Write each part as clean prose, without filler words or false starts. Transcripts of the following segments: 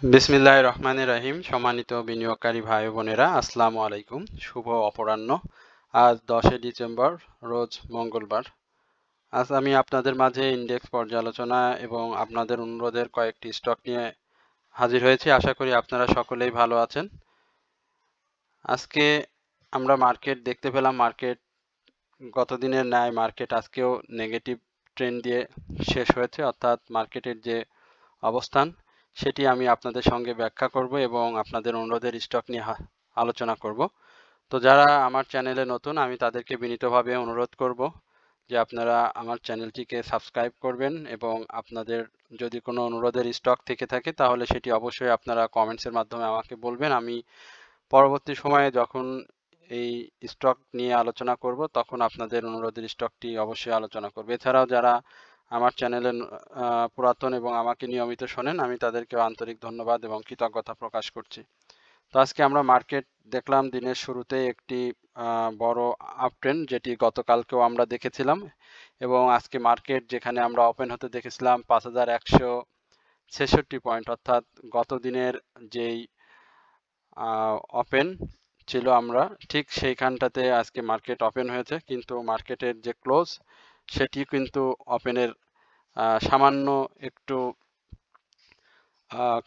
বিসমিল্লাহির রহমানির রহিম। সম্মানিত বিনিয়োগকারী ভাই ও বোনেরা, আসসালামু আলাইকুম। শুভ অপরাহ্ন। আজ 10 ডিসেম্বর, রোজ মঙ্গলবার। আজ আমি আপনাদের মাঝে ইন্ডেক্স পর্যালোচনা এবং আপনাদের অনুরোধের কয়েকটি স্টক নিয়ে হাজির হয়েছি। আশা করি আপনারা সকলেই ভালো আছেন। আজকে আমরা মার্কেট দেখতে পেলাম, মার্কেট গতদিনের ন্যায় মার্কেট আজকেও নেগেটিভ ট্রেন্ড দিয়ে শেষ হয়েছে, অর্থাৎ মার্কেটের যে অবস্থান সেটি আমি আপনাদের সঙ্গে ব্যাখ্যা করব এবং আপনাদের অনুরোধের স্টক নিয়ে আলোচনা করব। তো যারা আমার চ্যানেলে নতুন, আমি তাদেরকে বিনীতভাবে অনুরোধ করব যে আপনারা আমার চ্যানেলটিকে সাবস্ক্রাইব করবেন এবং আপনাদের যদি কোনো অনুরোধের স্টক থেকে থাকে তাহলে সেটি অবশ্যই আপনারা কমেন্টসের মাধ্যমে আমাকে বলবেন। আমি পরবর্তী সময়ে যখন এই স্টক নিয়ে আলোচনা করব তখন আপনাদের অনুরোধের স্টকটি অবশ্যই আলোচনা করব। এছাড়াও যারা আমার চ্যানেলে পুরাতন এবং আমাকে নিয়মিত শোনেন, আমি তাদেরকেও আন্তরিক ধন্যবাদ এবং কৃতজ্ঞতা প্রকাশ করছি। তো আজকে আমরা মার্কেট দেখলাম দিনের শুরুতে একটি বড় আপট্রেন্ড, যেটি গতকালকেও আমরা দেখেছিলাম, এবং আজকে মার্কেট যেখানে আমরা ওপেন হতে দেখেছিলাম 5166 পয়েন্ট, অর্থাৎ গত দিনের যেই ওপেন ছিল আমরা ঠিক সেইখানটাতে আজকে মার্কেট ওপেন হয়েছে, কিন্তু মার্কেটের যে ক্লোজ সেটি কিন্তু ওপেনের সামান্য একটু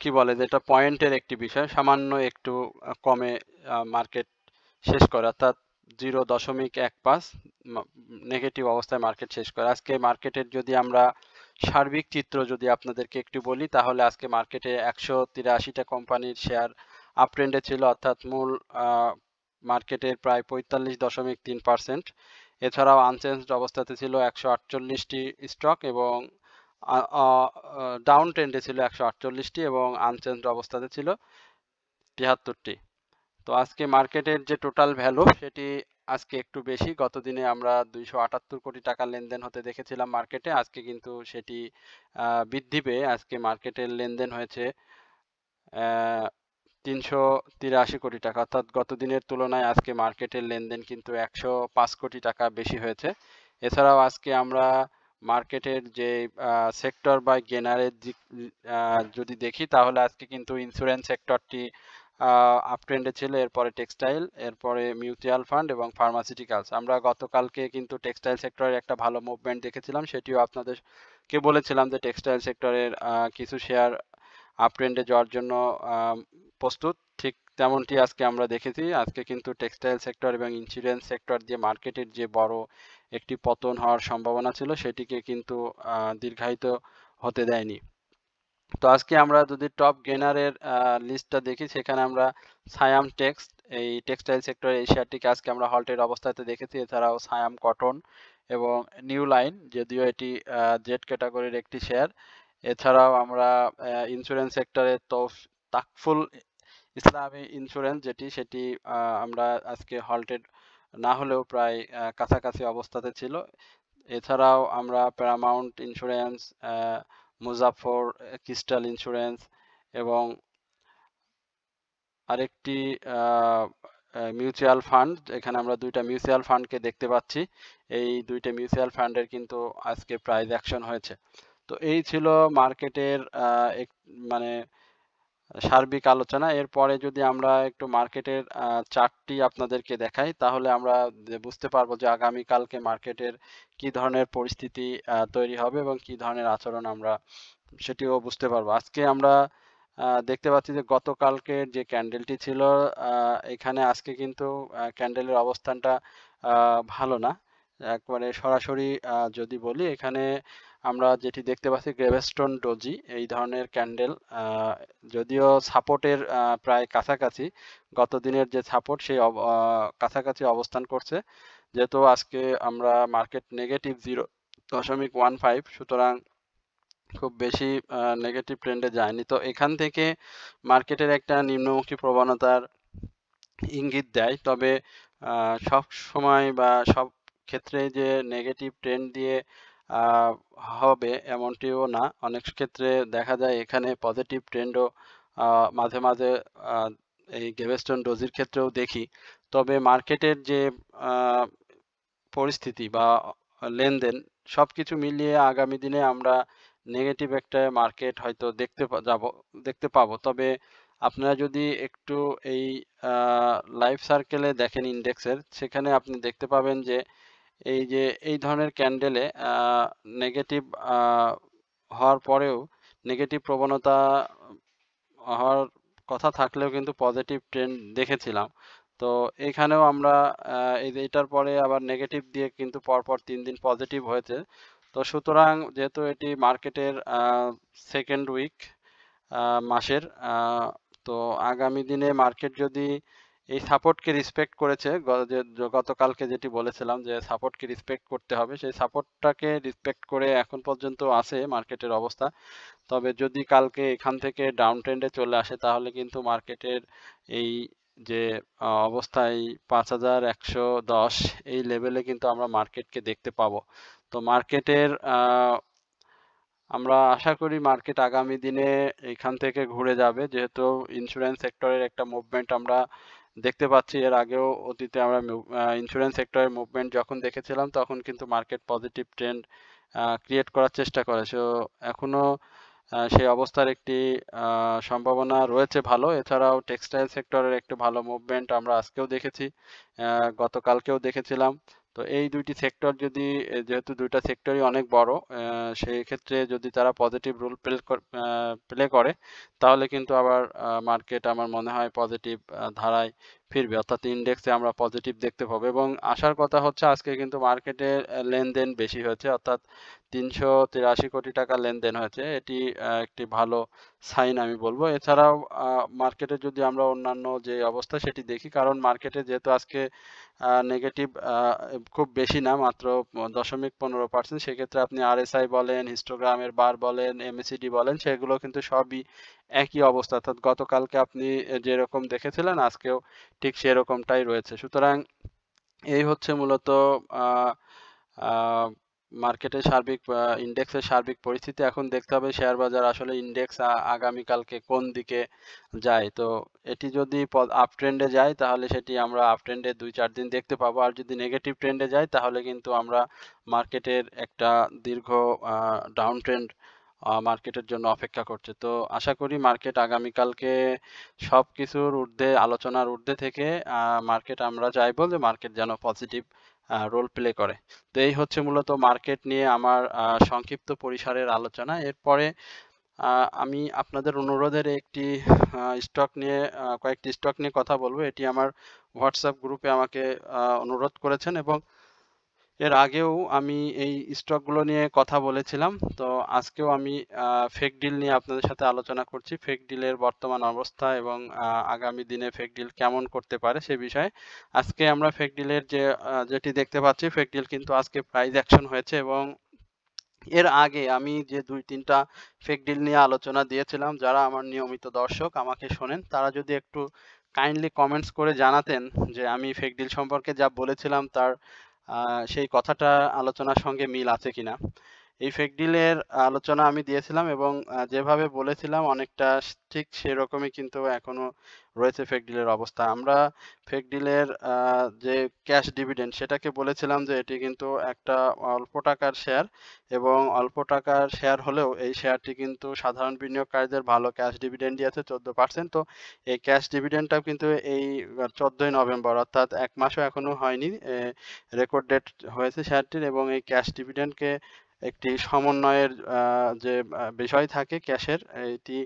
কি বলে, যেটা পয়েন্টের একটি বিষয়, সামান্য একটু কমে মার্কেট শেষ করে, অর্থাৎ 0.15 নেগেটিভ অবস্থায় মার্কেট শেষ করে। আজকে মার্কেটের যদি আমরা সার্বিক চিত্র যদি আপনাদেরকে একটু বলি, তাহলে আজকে মার্কেটে 183টা কোম্পানির শেয়ার আপ ট্রেন্ডে ছিল, অর্থাৎ মূল মার্কেটের প্রায় 45.3%। এছাড়াও আনচেঞ্জড অবস্থাতে ছিল 148টি স্টক এবং ডাউন ট্রেন্ডে ছিল 148টি এবং আনচেঞ্জড অবস্থাতে ছিল 73টি। তো আজকে মার্কেটের যে টোটাল ভ্যালু সেটি আজকে একটু বেশি। গত দিনে আমরা 278 কোটি টাকা লেনদেন হতে দেখেছিলাম মার্কেটে, আজকে কিন্তু সেটি বৃদ্ধি পেয়ে আজকে মার্কেটের লেনদেন হয়েছে 383 কোটি টাকা, অর্থাৎ গত দিনের তুলনায় আজকে মার্কেটের লেনদেন কিন্তু 105 কোটি টাকা বেশি হয়েছে। এছাড়াও আজকে আমরা মার্কেটের যে সেক্টর বা গেনারের দিক যদি দেখি, তাহলে আজকে কিন্তু ইন্স্যুরেন্স সেক্টরটি আপ ট্রেন্ডে ছিল, এরপরে টেক্সটাইল, এরপরে মিউচুয়াল ফান্ড এবং ফার্মাসিউটিক্যালস। আমরা গতকালকে কিন্তু টেক্সটাইল সেক্টরের একটা ভালো মুভমেন্ট দেখেছিলাম, সেটিও আপনাদেরকে বলেছিলাম যে টেক্সটাইল সেক্টরের কিছু শেয়ার আপ ট্রেন্ডে যাওয়ার জন্য প্রস্তুত। ঠিক তেমনটি আজকে আমরা দেখেছি। আজকে কিন্তু টেক্সটাইল সেক্টর এবং ইন্স্যুরেন্স সেক্টর দিয়ে মার্কেটের যে বড় একটি পতন হওয়ার সম্ভাবনা ছিল সেটিকে কিন্তু দীর্ঘায়িত হতে দেয়নি। তো আজকে আমরা যদি টপ গেনারের লিস্টটা দেখি, সেখানে আমরা সায়াম টেক্সট, এই টেক্সটাইল সেক্টরের এই শেয়ারটিকে আজকে আমরা হল্টের অবস্থাতে দেখেছি। এছাড়াও সায়াম কটন এবং নিউ লাইন, যদিও এটি জেড ক্যাটাগরির একটি শেয়ার। এছাড়াও আমরা ইন্স্যুরেন্স সেক্টরে তাকফুল ইসলামী ইন্স্যুরেন্স, সেটি আমরা আজকে হল্টেড না হলেও প্রায় কাছাকাছি অবস্থাতে ছিল। এছাড়াও আমরা Paramount insurance, Muzaffar crystal insurance এবং আরেকটি মিউচুয়াল ফান্ড, এখানে আমরা দুইটা মিউচুয়াল ফান্ডকে দেখতে পাচ্ছি। এই দুইটা মিউচুয়াল ফান্ডের কিন্তু আজকে প্রাইস অ্যাকশন হয়েছে। তো এই ছিল মার্কেটের মানে সার্বিক আলোচনা। এরপরে যদি আমরা একটু মার্কেটের চার্টটি আপনাদেরকে দেখাই, তাহলে আমরা বুঝতে পারবো যে আগামীকালকে মার্কেটের কি ধরনের পরিস্থিতি তৈরি হবে এবং কি ধরনের আচরণ আমরা সেটিও বুঝতে পারবো। আজকে আমরা দেখতে পাচ্ছি যে গতকালকের যে ক্যান্ডেলটি ছিল, এখানে আজকে কিন্তু ক্যান্ডেলের অবস্থানটা ভালো না। একবারে সরাসরি যদি বলি, এখানে আমরা যেটি দেখতে পাচ্ছি গ্রেভস্টোন ডোজি এই ধরনের ক্যান্ডেল, যদিও সাপোর্টের প্রায় কাছাকাছি, গত দিনের যে সাপোর্ট সেই কাছাকাছি অবস্থান করছে। যেহেতু আজকে আমরা মার্কেট নেগেটিভ 0.15, সুতরাং খুব বেশি নেগেটিভ ট্রেন্ডে যায়নি। তো এখান থেকে মার্কেটের একটা নিম্নমুখী প্রবণতার ইঙ্গিত দেয়। তবে সব সময় বা সব ক্ষেত্রে যে নেগেটিভ ট্রেন্ড দিয়ে হবে এমনটিও না। অনেক ক্ষেত্রে দেখা যায় এখানে পজিটিভ ট্রেন্ডও মাঝে মাঝে এই গ্রেভস্টোন ডোজির ক্ষেত্রেও দেখি। তবে মার্কেটের যে পরিস্থিতি বা লেনদেন সবকিছু মিলিয়ে আগামী দিনে আমরা নেগেটিভ একটা মার্কেট হয়তো দেখতে পাবো। তবে আপনারা যদি একটু এই লাইফ সার্কেলে দেখেন ইন্ডেক্সের, সেখানে আপনি দেখতে পাবেন যে এই যে এই ধরনের ক্যান্ডেলে নেগেটিভ হওয়ার পরেও নেগেটিভ প্রবণতা হওয়ার কথা থাকলেও কিন্তু পজিটিভ ট্রেন্ড দেখেছিলাম। তো এখানেও আমরা এই যে এটার পরে আবার নেগেটিভ দিয়ে কিন্তু পরপর ৩ দিন পজিটিভ হয়েছে। তো সুতরাং যেহেতু এটি মার্কেটের সেকেন্ড উইক মাসের, তো আগামী দিনে মার্কেট যদি এই সাপোর্টকে রেসপেক্ট করেছে, গতকালকে যেটি বলেছিলাম যে সাপোর্টকে রেসপেক্ট করতে হবে, সেই সাপোর্টটাকে রেসপেক্ট করে এখন পর্যন্ত আছে মার্কেটের অবস্থা। তবে যদি কালকে এখান থেকে ডাউন ট্রেন্ডে চলে আসে তাহলে কিন্তু মার্কেটের এই যে অবস্থা, এই ৫,১১০ এই লেভেলে কিন্তু আমরা মার্কেটকে দেখতে পাবো। তো মার্কেটের আমরা আশা করি মার্কেট আগামী দিনে এখান থেকে ঘুরে যাবে, যেহেতু ইন্স্যুরেন্স সেক্টরের একটা মুভমেন্ট আমরা দেখতে পাচ্ছি। এর আগেও অতীতে আমরা ইন্স্যুরেন্স সেক্টরের মুভমেন্ট যখন দেখেছিলাম তখন কিন্তু মার্কেট পজিটিভ ট্রেন্ড ক্রিয়েট করার চেষ্টা করে। সো এখনো সেই অবস্থার একটি সম্ভাবনা রয়েছে ভালো। এছাড়াও টেক্সটাইল সেক্টরের একটু ভালো মুভমেন্ট আমরা আজকেও দেখেছি, গতকালকেও দেখেছিলাম। তো এই দুইটি সেক্টর যদি, যেহেতু দুইটা সেক্টরই অনেক বড়, সেই ক্ষেত্রে যদি তারা পজিটিভ রোল প্লে করে তাহলে কিন্তু আবার মার্কেট আমার মনে হয় পজিটিভ ধারায় ফিরবে, অর্থাৎ ইন্ডেক্সে আমরা পজিটিভ দেখতে পাবো। এবং আসার কথা হচ্ছে আজকে কিন্তু মার্কেটের লেনদেন বেশি হয়েছে, অর্থাৎ ৩৮৩ কোটি টাকা লেনদেন হয়েছে। এটি একটি ভালো সাইন আমি বলবো। এছাড়াও মার্কেটে যদি আমরা অন্যান্য যে অবস্থা সেটি দেখি, কারণ মার্কেটে যেহেতু আজকে নেগেটিভ খুব বেশি না, মাত্র 0.15%, সেক্ষেত্রে আপনি আরএসআই বলেন, হিস্টোগ্রামের বার বলেন, এমএসিডি বলেন, সেগুলো কিন্তু সবই একই অবস্থা, অর্থাৎ গতকালকে আপনি যেরকম দেখেছিলেন আজকেও ঠিক সেরকমটাই রয়েছে। সুতরাং এই হচ্ছে মূলত মার্কেটের সার্বিক ইন্ডেক্সের সার্বিক পরিস্থিতি। এখন দেখতে হবে শেয়ার বাজার আসলে ইন্ডেক্স আগামীকালকে কোন দিকে যায়। তো এটি যদি আপ ট্রেন্ডে যায় তাহলে সেটি আমরা আপ ট্রেন্ডে ২-৪ দিন দেখতে পাবো, আর যদি নেগেটিভ ট্রেন্ডে যায় তাহলে কিন্তু আমরা মার্কেটের একটা দীর্ঘ ডাউন ট্রেন্ড মার্কেটের জন্য অপেক্ষা করছে। তো আশা করি মার্কেট আগামীকালকে সবকিছুর ঊর্ধ্বে, আলোচনার ঊর্ধ্বে থেকে মার্কেট, আমরা চাইবো যে মার্কেট যেন পজিটিভ রোল প্লে করে। তো এই হচ্ছে মূলত মার্কেট নিয়ে আমার সংক্ষিপ্ত পরিসরের আলোচনা। এরপরে আমি আপনাদের অনুরোধের একটি স্টক নিয়ে, কয়েকটি স্টক নিয়ে কথা বলবো। এটি আমার হোয়াটসঅ্যাপ গ্রুপে আমাকে অনুরোধ করেছেন, এবং এর আগেও আমি এই স্টকগুলো নিয়ে কথা বলেছিলাম। তো আজকেও আমি ফেক ডিল নিয়ে আপনাদের সাথে আলোচনা করছি, ফেক ডিলের বর্তমান অবস্থা এবং আগামী দিনে ফেক ডিল কেমন করতে পারে সে বিষয়ে। আজকে আমরা ফেক ডিলের যেটি দেখতে পাচ্ছি, ফেক ডিল কিন্তু আজকে প্রাইস অ্যাকশন হয়েছে, এবং এর আগে আমি যে ২-৩টা ফেক ডিল নিয়ে আলোচনা দিয়েছিলাম, যারা আমার নিয়মিত দর্শক আমাকে শোনেন, তারা যদি একটু কাইন্ডলি কমেন্টস করে জানাতেন যে আমি ফেক ডিল সম্পর্কে যা বলেছিলাম তার সেই কথাটা আলোচনার সঙ্গে মিল আছে কিনা। এই ফেক ডিলের আলোচনা আমি দিয়েছিলাম, এবং যেভাবে বলেছিলাম অনেকটা ঠিক সেরকমই কিন্তু এখনো রয়েছে ফেক ডিলের অবস্থা। আমরা ফেক ডিলের যে ক্যাশ ডিভিডেন্ড সেটাকে বলেছিলাম যে এটি কিন্তু একটা অল্প টাকার শেয়ার, এবং অল্প টাকার শেয়ার হলেও এই শেয়ারটি কিন্তু সাধারণ বিনিয়োগকারীদের ভালো ক্যাশ ডিভিডেন্ড দিয়েছে 14%। তো এই ক্যাশ ডিভিডেন্ডটাও কিন্তু এই 14ই নভেম্বর, অর্থাৎ ১ মাসও এখনো হয়নি, রেকর্ড ডেট হয়েছে শেয়ারটির, এবং এই ক্যাশ ডিভিডেন্ডকে একটি সমন্বয়ের যে বিষয় থাকে ক্যাশের, এটি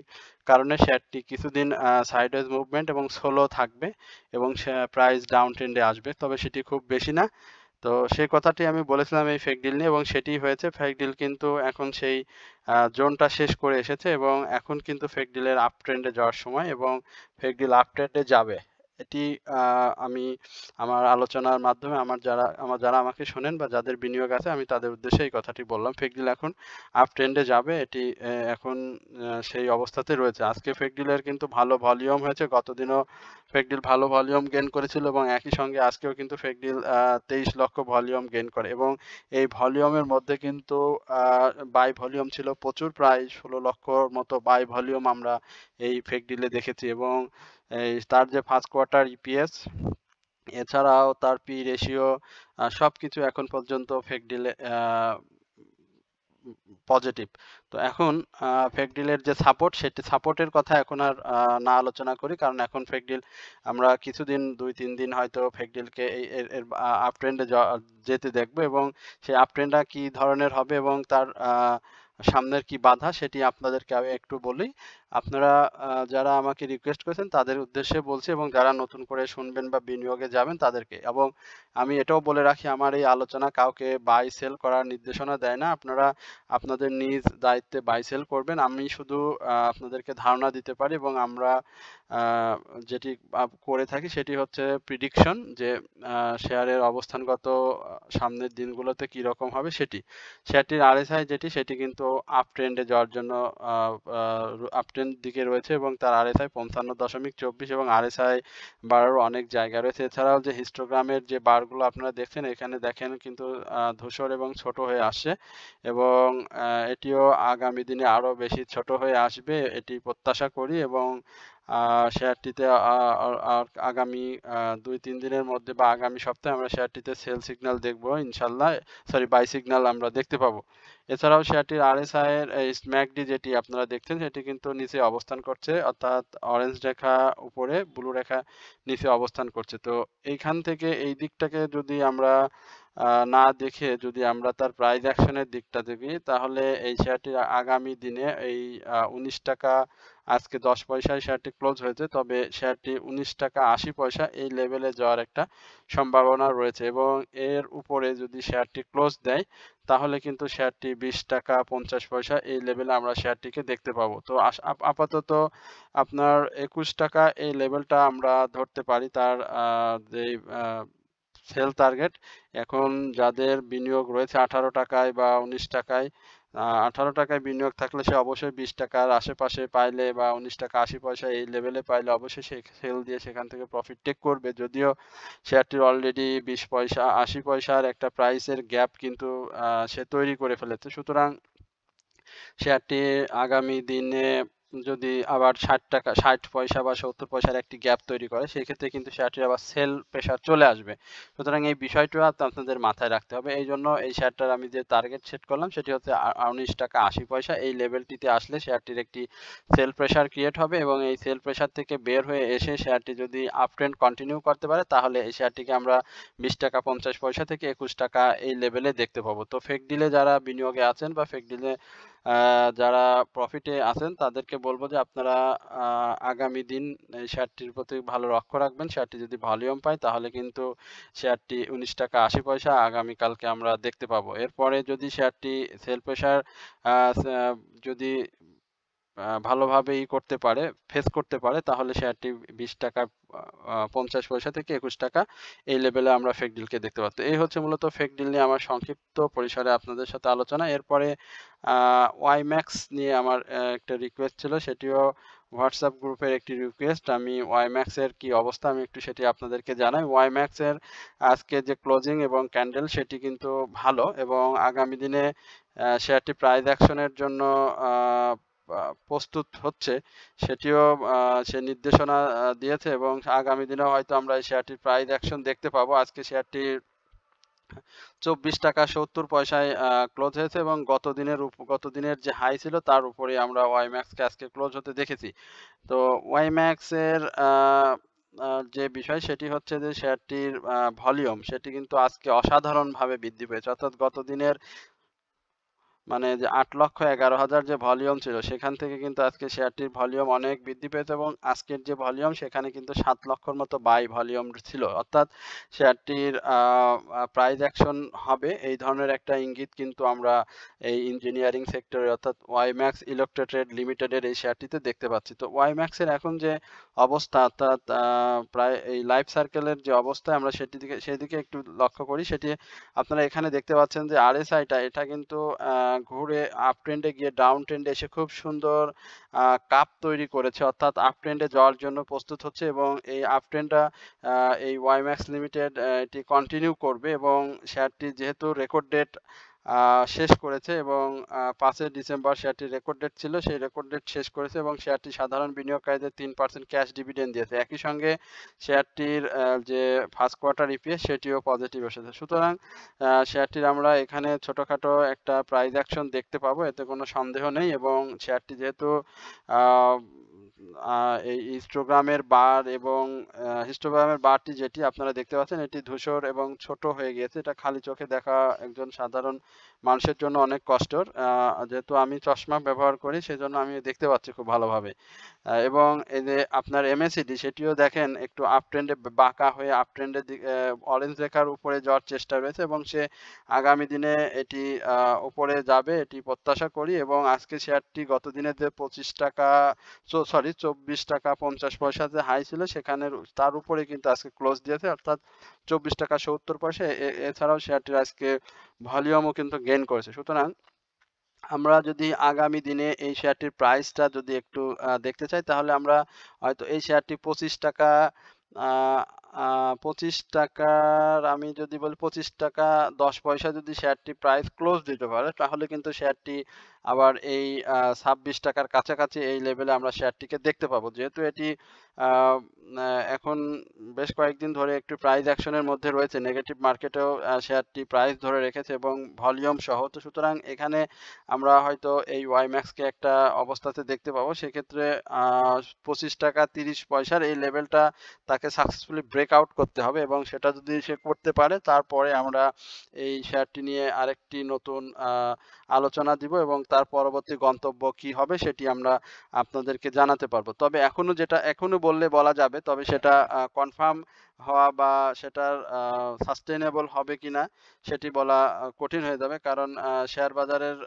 কারণে শেয়ারটি কিছুদিন সাইডওয়েজ মুভমেন্ট এবং স্লো থাকবে, এবং প্রাইস ডাউন ট্রেন্ডে আসবে, তবে সেটি খুব বেশি না। তো সেই কথাটি আমি বলেছিলাম এই ফেক ডিল নিয়ে, এবং সেটি হয়েছে। ফেক ডিল কিন্তু এখন সেই জোনটা শেষ করে এসেছে, এবং এখন কিন্তু ফেক ডিলের আপ ট্রেন্ডে যাওয়ার সময়, এবং ফেক ডিল আপ ট্রেন্ডে যাবে। এটি আমি আমার আলোচনার মাধ্যমে যারা আমাকে শোনেন বা যাদের বিনিয়োগ আছে আমি তাদের উদ্দেশ্যে এই কথাটি বললাম। ফেক ডিল এখন আপ ট্রেন্ডে যাবে, এটি এখন সেই অবস্থাতে রয়েছে। আজকে ফেক ডিলের কিন্তু ভালো ভলিউম হয়েছে, গতদিনও ফেক ডিল ভালো ভলিউম গেইন করেছিল, এবং একই সঙ্গে আজকেও কিন্তু ফেক ডিল 23 লক্ষ ভলিউম গেইন করে, এবং এই ভলিউমের মধ্যে কিন্তু বাই ভলিউম ছিল প্রচুর, প্রায় 16 লক্ষর মতো বাই ভলিউম আমরা এই ফেক ডিলে দেখেছি, এবং তার যে ফার্স্ট কোয়ার্টার ইপিএস, এছাড়াও তার পি রেশিও, সবকিছু এখন পর্যন্ত ফেক ডিলে পজিটিভ। তো এখন ফেকডিলের যে সাপোর্ট, সেটি সাপোর্টের কথা এখন আর না আলোচনা করি, কারণ এখন ফেকডিল আমরা কিছুদিন ২-৩ দিন হয়তো ফেকডিলকে এই এর এর আপ ট্রেন্ডে যেতে দেখবো, এবং সেই আপ ট্রেন্ডটা কি ধরনের হবে এবং তার সামনের কি বাধা সেটি আপনাদেরকে আমি একটু বলি। আপনারা যারা আমাকে রিকোয়েস্ট করেছেন তাদের উদ্দেশ্যে বলছি, এবং যারা নতুন করে শুনবেন বা বিনিয়োগে যাবেন তাদেরকে। এবং আমি এটাও বলে রাখি, আমার এই আলোচনা কাউকে বাই সেল করার নির্দেশনা দেয় না। আপনারা আপনাদের নিজ দায়িত্বে বাই সেল করবেন। আমি শুধু আপনাদেরকে ধারণা দিতে পারি, এবং আমরা যেটি করে থাকি সেটি হচ্ছে প্রিডিকশন, যে শেয়ারের অবস্থানগত সামনের দিনগুলোতে কি রকম হবে সেটি। শেয়ারটির আরএসআই যেটি, সেটি কিন্তু আপ ট্রেন্ডে যাওয়ার জন্য আপ ট্রেন্ড দিকে রয়েছে, এবং তার আরএসআই 55.24 এবং আরএসআই বাড়ারও অনেক জায়গা রয়েছে। এছাড়াও যে হিস্টোগ্রামের যে বারগুলো আপনারা দেখছেন, এখানে দেখেন কিন্তু ধূসর এবং ছোট হয়ে আসছে, এবং এটিও আগামী দিনে আরো বেশি ছোট হয়ে আসবে এটি প্রত্যাশা করি। এবং শেয়ারটিতে আগামী ২-৩ দিনের মধ্যে বা আগামী সপ্তাহে আমরা শেয়ারটিতে সেল সিগন্যাল দেখবো ইনশাল্লাহ, সরি বাই সিগন্যাল আমরা দেখতে পাবো। এছাড়াও শেয়ারটির আরএসআই এর স্ম্যাকডি যেটি আপনারা দেখছেন, সেটি কিন্তু নিচে অবস্থান করছে, অর্থাৎ অরেঞ্জ রেখা উপরে, ব্লু রেখা নিচে অবস্থান করছে। তো এইখান থেকে এই দিকটাকে যদি আমরা না দেখে যদি আমরা তার প্রাইস অ্যাকশনের দিকটা দেখি, তাহলে এই শেয়ারটির আগামী দিনে এই ১৯ টাকা আজকে 10 পয়সায় শেয়ারটি ক্লোজ হয়েছে, তবে শেয়ারটি 19 টাকা 80 পয়সা এই লেভেলে যাওয়ার একটা সম্ভাবনা রয়েছে, এবং এর উপরে যদি শেয়ারটি ক্লোজ দেয় তাহলে কিন্তু শেয়ারটি 20 টাকা 50 পয়সা এই লেভেলে আমরা শেয়ারটিকে দেখতে পাবো। তো আপাতত আপনার 21 টাকা এই লেভেলটা আমরা ধরতে পারি তার যেই সেল টার্গেট। এখন যাদের বিনিয়োগ রয়েছে 18 টাকায় বা 19 টাকায়, 18 টাকায় বিনিয়োগ থাকলে সে অবশ্যই 20 টাকার আশেপাশে পাইলে বা 19 টাকা 80 পয়সা এই লেভেলে পাইলে অবশ্যই সে সেল দিয়ে সেখান থেকে প্রফিট টেক করবে। যদিও শেয়ারটির অলরেডি 20 পয়সা 80 পয়সার একটা প্রাইসের গ্যাপ কিন্তু সে তৈরি করে ফেলেছে। সুতরাং শেয়ারটি আগামী দিনে যদি আবার 60 পয়সা বা 70 পয়সার একটি গ্যাপ তৈরি করে, সেই ক্ষেত্রে কিন্তু শেয়ারটির আবার সেল প্রেসার চলে আসবে। সুতরাং এই বিষয়টিও আপনাদের মাথায় রাখতে হবে। এই জন্য এই শেয়ারটার আমি যে টার্গেট সেট করলাম সেটি হচ্ছে 19 টাকা 80 পয়সা। এই লেভেলটিতে আসলে শেয়ারটির একটি সেল প্রেসার ক্রিয়েট হবে, এবং এই সেল প্রেসার থেকে বের হয়ে এসে শেয়ারটি যদি আপ ট্রেন্ড কন্টিনিউ করতে পারে, তাহলে এই শেয়ারটিকে আমরা 20 টাকা 50 পয়সা থেকে 21 টাকা এই লেভেলে দেখতে পাবো। তো ফেক ডিলে যারা বিনিয়োগে আছেন বা ফেক ডিলে যারা প্রফিটে আছেন তাদেরকে বলবো যে আপনারা আগামী দিন এই শেয়ারটির প্রতি ভালো লক্ষ্য রাখবেন। শেয়ারটি যদি ভলিউম পায় তাহলে কিন্তু শেয়ারটি 19 টাকা 80 পয়সা আগামীকালকে আমরা দেখতে পাবো। এরপরে যদি শেয়ারটি সেল প্রেসার যদি ভালোভাবে করতে পারে, ফেস করতে পারে, তাহলে শেয়ারটি 20 টাকা 50 পয়সা থেকে 21 টাকা এই লেভেলে আমরা ফেক ডিলকে দেখতে পাচ্ছি। এই হচ্ছে মূলত ফেক ডিল নিয়ে আমার সংক্ষিপ্ত পরিসরে আপনাদের সাথে আলোচনা। এরপরে ওয়াইম্যাক্স নিয়ে আমার একটা রিকোয়েস্ট ছিল, সেটিও হোয়াটসঅ্যাপ গ্রুপের একটি রিকোয়েস্ট। আমি ওয়াইম্যাক্স এর কি অবস্থা আমি একটু সেটি আপনাদেরকে জানাই। ওয়াইম্যাক্স এর আজকে যে ক্লোজিং এবং ক্যান্ডেল সেটি কিন্তু ভালো, এবং আগামী দিনে শেয়ারটি প্রাইস অ্যাকশনের জন্য প্রস্তুত হচ্ছে, সেটিও সে নির্দেশনা দিয়েছে, এবং আগামী দিনেও হয়তো আমরা এই শেয়ারটির প্রাইস অ্যাকশন দেখতে পাবো। আজকে শেয়ারটি 24 টাকা 70 পয়সায় ক্লোজ হয়েছে, এবং গত দিনের যে হাই ছিল তার উপরে আমরা ওয়াইম্যাক্সকে আজকে ক্লোজ হতে দেখেছি। তো ওয়াইম্যাক্স এর যে বিষয় সেটি হচ্ছে যে শেয়ারটির ভলিউম সেটি কিন্তু আজকে অসাধারণভাবে বৃদ্ধি পেয়েছে, অর্থাৎ গত দিনের মানে যে 8,11,000 যে ভলিউম ছিল সেখান থেকে কিন্তু আজকে শেয়ারটির ভলিউম অনেক বৃদ্ধি পেয়েছে, এবং আজকের যে ভলিউম সেখানে কিন্তু 7 লক্ষর মতো বাই ভলিউম ছিল, অর্থাৎ শেয়ারটির প্রাইস অ্যাকশন হবে এই ধরনের একটা ইঙ্গিত কিন্তু আমরা এই ইঞ্জিনিয়ারিং সেক্টরে অর্থাৎ ওয়াইম্যাক্স ইলেকট্রোট্রেড লিমিটেডের এই শেয়ারটিতে দেখতে পাচ্ছি। তো ওয়াইম্যাক্সের এখন যে অবস্থা, অর্থাৎ প্রায় এই লাইফ সার্কেলের যে অবস্থা আমরা সেদিকে একটু লক্ষ্য করি। সেটি আপনারা এখানে দেখতে পাচ্ছেন যে আরএসআইটা এটা কিন্তু ঘুরে আপ ট্রেন্ডে গিয়ে ডাউন ট্রেন্ডে এসে খুব সুন্দর কাপ তৈরি করেছে, অর্থাৎ আপ ট্রেন্ডে যাওয়ার জন্য প্রস্তুত হচ্ছে, এবং এই আপ ট্রেন্ডটা এই ওয়াইম্যাক্স লিমিটেড এটি কন্টিনিউ করবে, এবং শেয়ারটি যেহেতু রেকর্ড ডেট শেষ করেছে এবং 5 ডিসেম্বর শেয়ারটির রেকর্ড ডেট ছিল, সেই রেকর্ড ডেট শেষ করেছে এবং শেয়ারটি সাধারণ বিনিয়োগকারীদের 3% ক্যাশ ডিভিডেন্ড দিয়েছে। একই সঙ্গে শেয়ারটির যে ফার্স্ট কোয়ার্টার ইপিএস সেটিও পজিটিভ এসেছে। সুতরাং শেয়ারটির আমরা এখানে ছোটখাটো একটা প্রাইস অ্যাকশন দেখতে পাবো, এতে কোনো সন্দেহ নেই। এবং শেয়ারটি যেহেতু আহ, এই হিস্টোগ্রামের বার এবং হিস্টোগ্রামের বারটি যেটি আপনারা দেখতে পাচ্ছেন এটি ধূসর এবং ছোট হয়ে গিয়েছে, এটা খালি চোখে দেখা একজন সাধারণ মানুষের জন্য অনেক কষ্টর। যেহেতু আমি চশমা ব্যবহার করি সেজন্য আমি দেখতে পাচ্ছি খুব ভালোভাবে। এবং এই যে আপনার এমএসিডি সেটিও দেখেন একটু আপ ট্রেন্ডে বাঁকা হয়ে আপ ট্রেন্ডের দিকে অরেঞ্জ রেখার উপরে যাওয়ার চেষ্টা রয়েছে এবং সে আগামী দিনে এটি উপরে যাবে এটি প্রত্যাশা করি। এবং আজকে শেয়ারটি গত দিনে যে 25 টাকা সরি 24 টাকা 50 পয়সা যে হাই ছিল সেখানে তার উপরে কিন্তু আজকে ক্লোজ দিয়েছে, অর্থাৎ 24 টাকা 70 পয়সা। এছাড়াও শেয়ারটির আজকে ভলিউমও কিন্তু গেইন করেছে। সুতরাং আমরা যদি আগামী দিনে এই শেয়ারটির প্রাইসটা যদি একটু দেখতে চাই তাহলে আমরা হয়তো এই শেয়ারটি 25 টাকা 25 টাকার আমি যদি বলি 25 টাকা 10 পয়সা যদি শেয়ারটি প্রাইস ক্লোজ দিতে পারে তাহলে কিন্তু শেয়ারটি আবার এই 26 টাকার কাছাকাছি এই লেভেলে আমরা শেয়ারটিকে দেখতে পাবো। যেহেতু এটি এখন বেশ কয়েকদিন ধরে একটু প্রাইস অ্যাকশনের মধ্যে রয়েছে, নেগেটিভ মার্কেটেও শেয়ারটি প্রাইস ধরে রেখেছে এবং ভলিউম সহ। তো সুতরাং এখানে আমরা হয়তো এই ওয়াইম্যাক্সকে একটা অবস্থাতে দেখতে পাবো। সেক্ষেত্রে 25 টাকা 30 পয়সার এই লেভেলটা তাকে সাকসেসফুলি ব্রেক আউট করতে হবে এবং সেটা যদি সে করতে পারে তারপরে আমরা এই শেয়ারটি নিয়ে আরেকটি নতুন আলোচনা দিব এবং তার পরবর্তী গন্তব্য কি হবে সেটি আমরা আপনাদেরকে জানাতে পারবো। তবে এখনো বললে বলা যাবে, তবে সেটা কনফার্ম হওয়া বা সেটার সাস্টেনেবল হবে কিনা সেটি বলা কঠিন হয়ে যাবে। কারণ শেয়ার বাজারের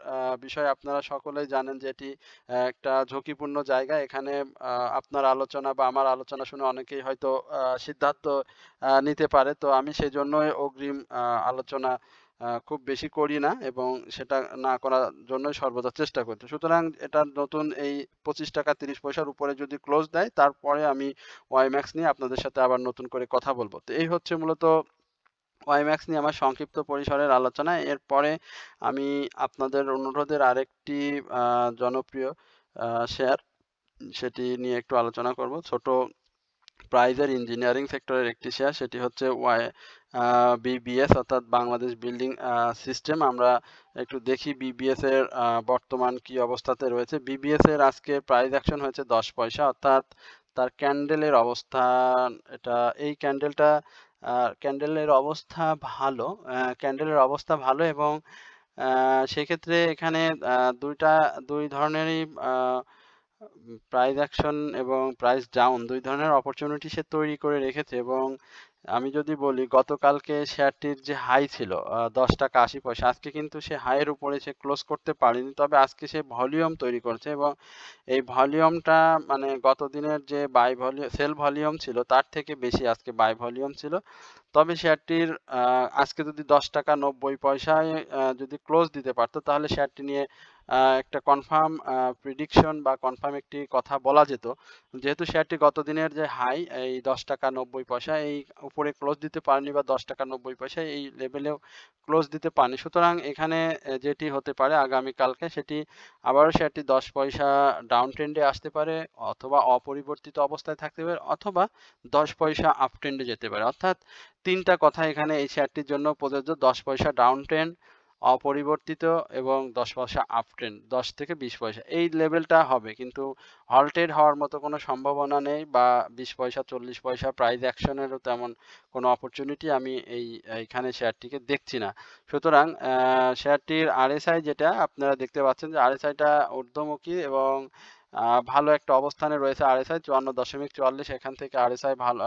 বিষয়ে আপনারা সকলেই জানেন যে এটি একটা ঝুঁকিপূর্ণ জায়গা। এখানে আপনার আলোচনা বা আমার আলোচনা শুনে অনেকেই হয়তো সিদ্ধান্ত নিতে পারে। তো আমি সেই জন্যই অগ্রিম আলোচনা খুব বেশি করি না এবং সেটা না করার জন্যই সর্বদা চেষ্টা করি। সুতরাং এটা নতুন এই 25 টাকা 30 পয়সার উপরে যদি ক্লোজ দেয় তারপরে আমি ওয়াইম্যাক্স নিয়ে আপনাদের সাথে আবার নতুন করে কথা বলবো। তো এই হচ্ছে মূলত ওয়াইম্যাক্স নিয়ে আমার সংক্ষিপ্ত পরিসরের আলোচনা। এরপরে আমি আপনাদের অনুরোধের আরেকটি জনপ্রিয় শেয়ার সেটি নিয়ে একটু আলোচনা করব। ছোট প্রাইজের ইঞ্জিনিয়ারিং সেক্টরের একটি শেয়ার, সেটি হচ্ছে বিবিএস অর্থাৎ বাংলাদেশ বিল্ডিং সিস্টেম। আমরা একটু দেখি বিবিএস এর বর্তমান কি অবস্থাতে রয়েছে। বিবিএস এর আজকে প্রাইস অ্যাকশন হয়েছে 10 পয়সা, অর্থাৎ তার ক্যান্ডেলের অবস্থান এটা এই ক্যান্ডেলের অবস্থা ভালো, ক্যান্ডেলের অবস্থা ভালো এবং সেক্ষেত্রে এখানে দুই ধরনেরই প্রাইস অ্যাকশন এবং প্রাইস ডাউন দুই ধরনের অপরচুনিটি সে তৈরি করে রেখেছে। এবং আমি যদি বলি গতকালকে শেয়ারটির যে হাই ছিল 10 টাকা 80 পয়সা, আজকে কিন্তু সে হাইয়ের উপরে সে ক্লোজ করতে পারেনি, তবে আজকে সে ভলিউম তৈরি করছে এবং এই ভলিউমটা মানে গত দিনের যে সেল ভলিউম ছিল তার থেকে বেশি আজকে বাই ভলিউম ছিল। তবে শেয়ারটির আজকে যদি 10 টাকা 90 পয়সায় যদি ক্লোজ দিতে পারতো তাহলে শেয়ারটি নিয়ে একটা কনফার্ম প্রিডিকশন বা কনফার্ম একটি কথা বলা যেত। যেহেতু শেয়ারটি গত দিনের যে হাই এই 10 টাকা 90 পয়সা এই উপরে ক্লোজ দিতে পারেনি বা 10 টাকা 90 পয়সা এই লেভেলেও ক্লোজ দিতে পারেনি। সুতরাং এখানে যেটি হতে পারে আগামীকালকে সেটি আবারও শেয়ারটি 10 পয়সা ডাউন ট্রেন্ডে আসতে পারে, অথবা অপরিবর্তিত অবস্থায় থাকতে পারে, অথবা 10 পয়সা আপ ট্রেন্ডে যেতে পারে। অর্থাৎ তিনটা কথা এখানে এই শেয়ারটির জন্য প্রযোজ্য: 10 পয়সা ডাউন ট্রেন্ড, অপরিবর্তিত এবং 10 পয়সা আপ ট্রেন্ড, 10 থেকে 20 পয়সা এই লেভেলটা হবে, কিন্তু হল্টেড হওয়ার মতো কোনো সম্ভাবনা নেই বা 20 পয়সা 40 পয়সা প্রাইস অ্যাকশনেরও তেমন কোনো অপরচুনিটি আমি এইখানে শেয়ারটিকে দেখছি না। সুতরাং শেয়ারটির আরএসআই যেটা আপনারা দেখতে পাচ্ছেন যে আরএসআইটা ঊর্ধ্বমুখী এবং ভালো একটা অবস্থানে রয়েছে। আরএসআই 54.44, এখান থেকে আরএসআই ভালো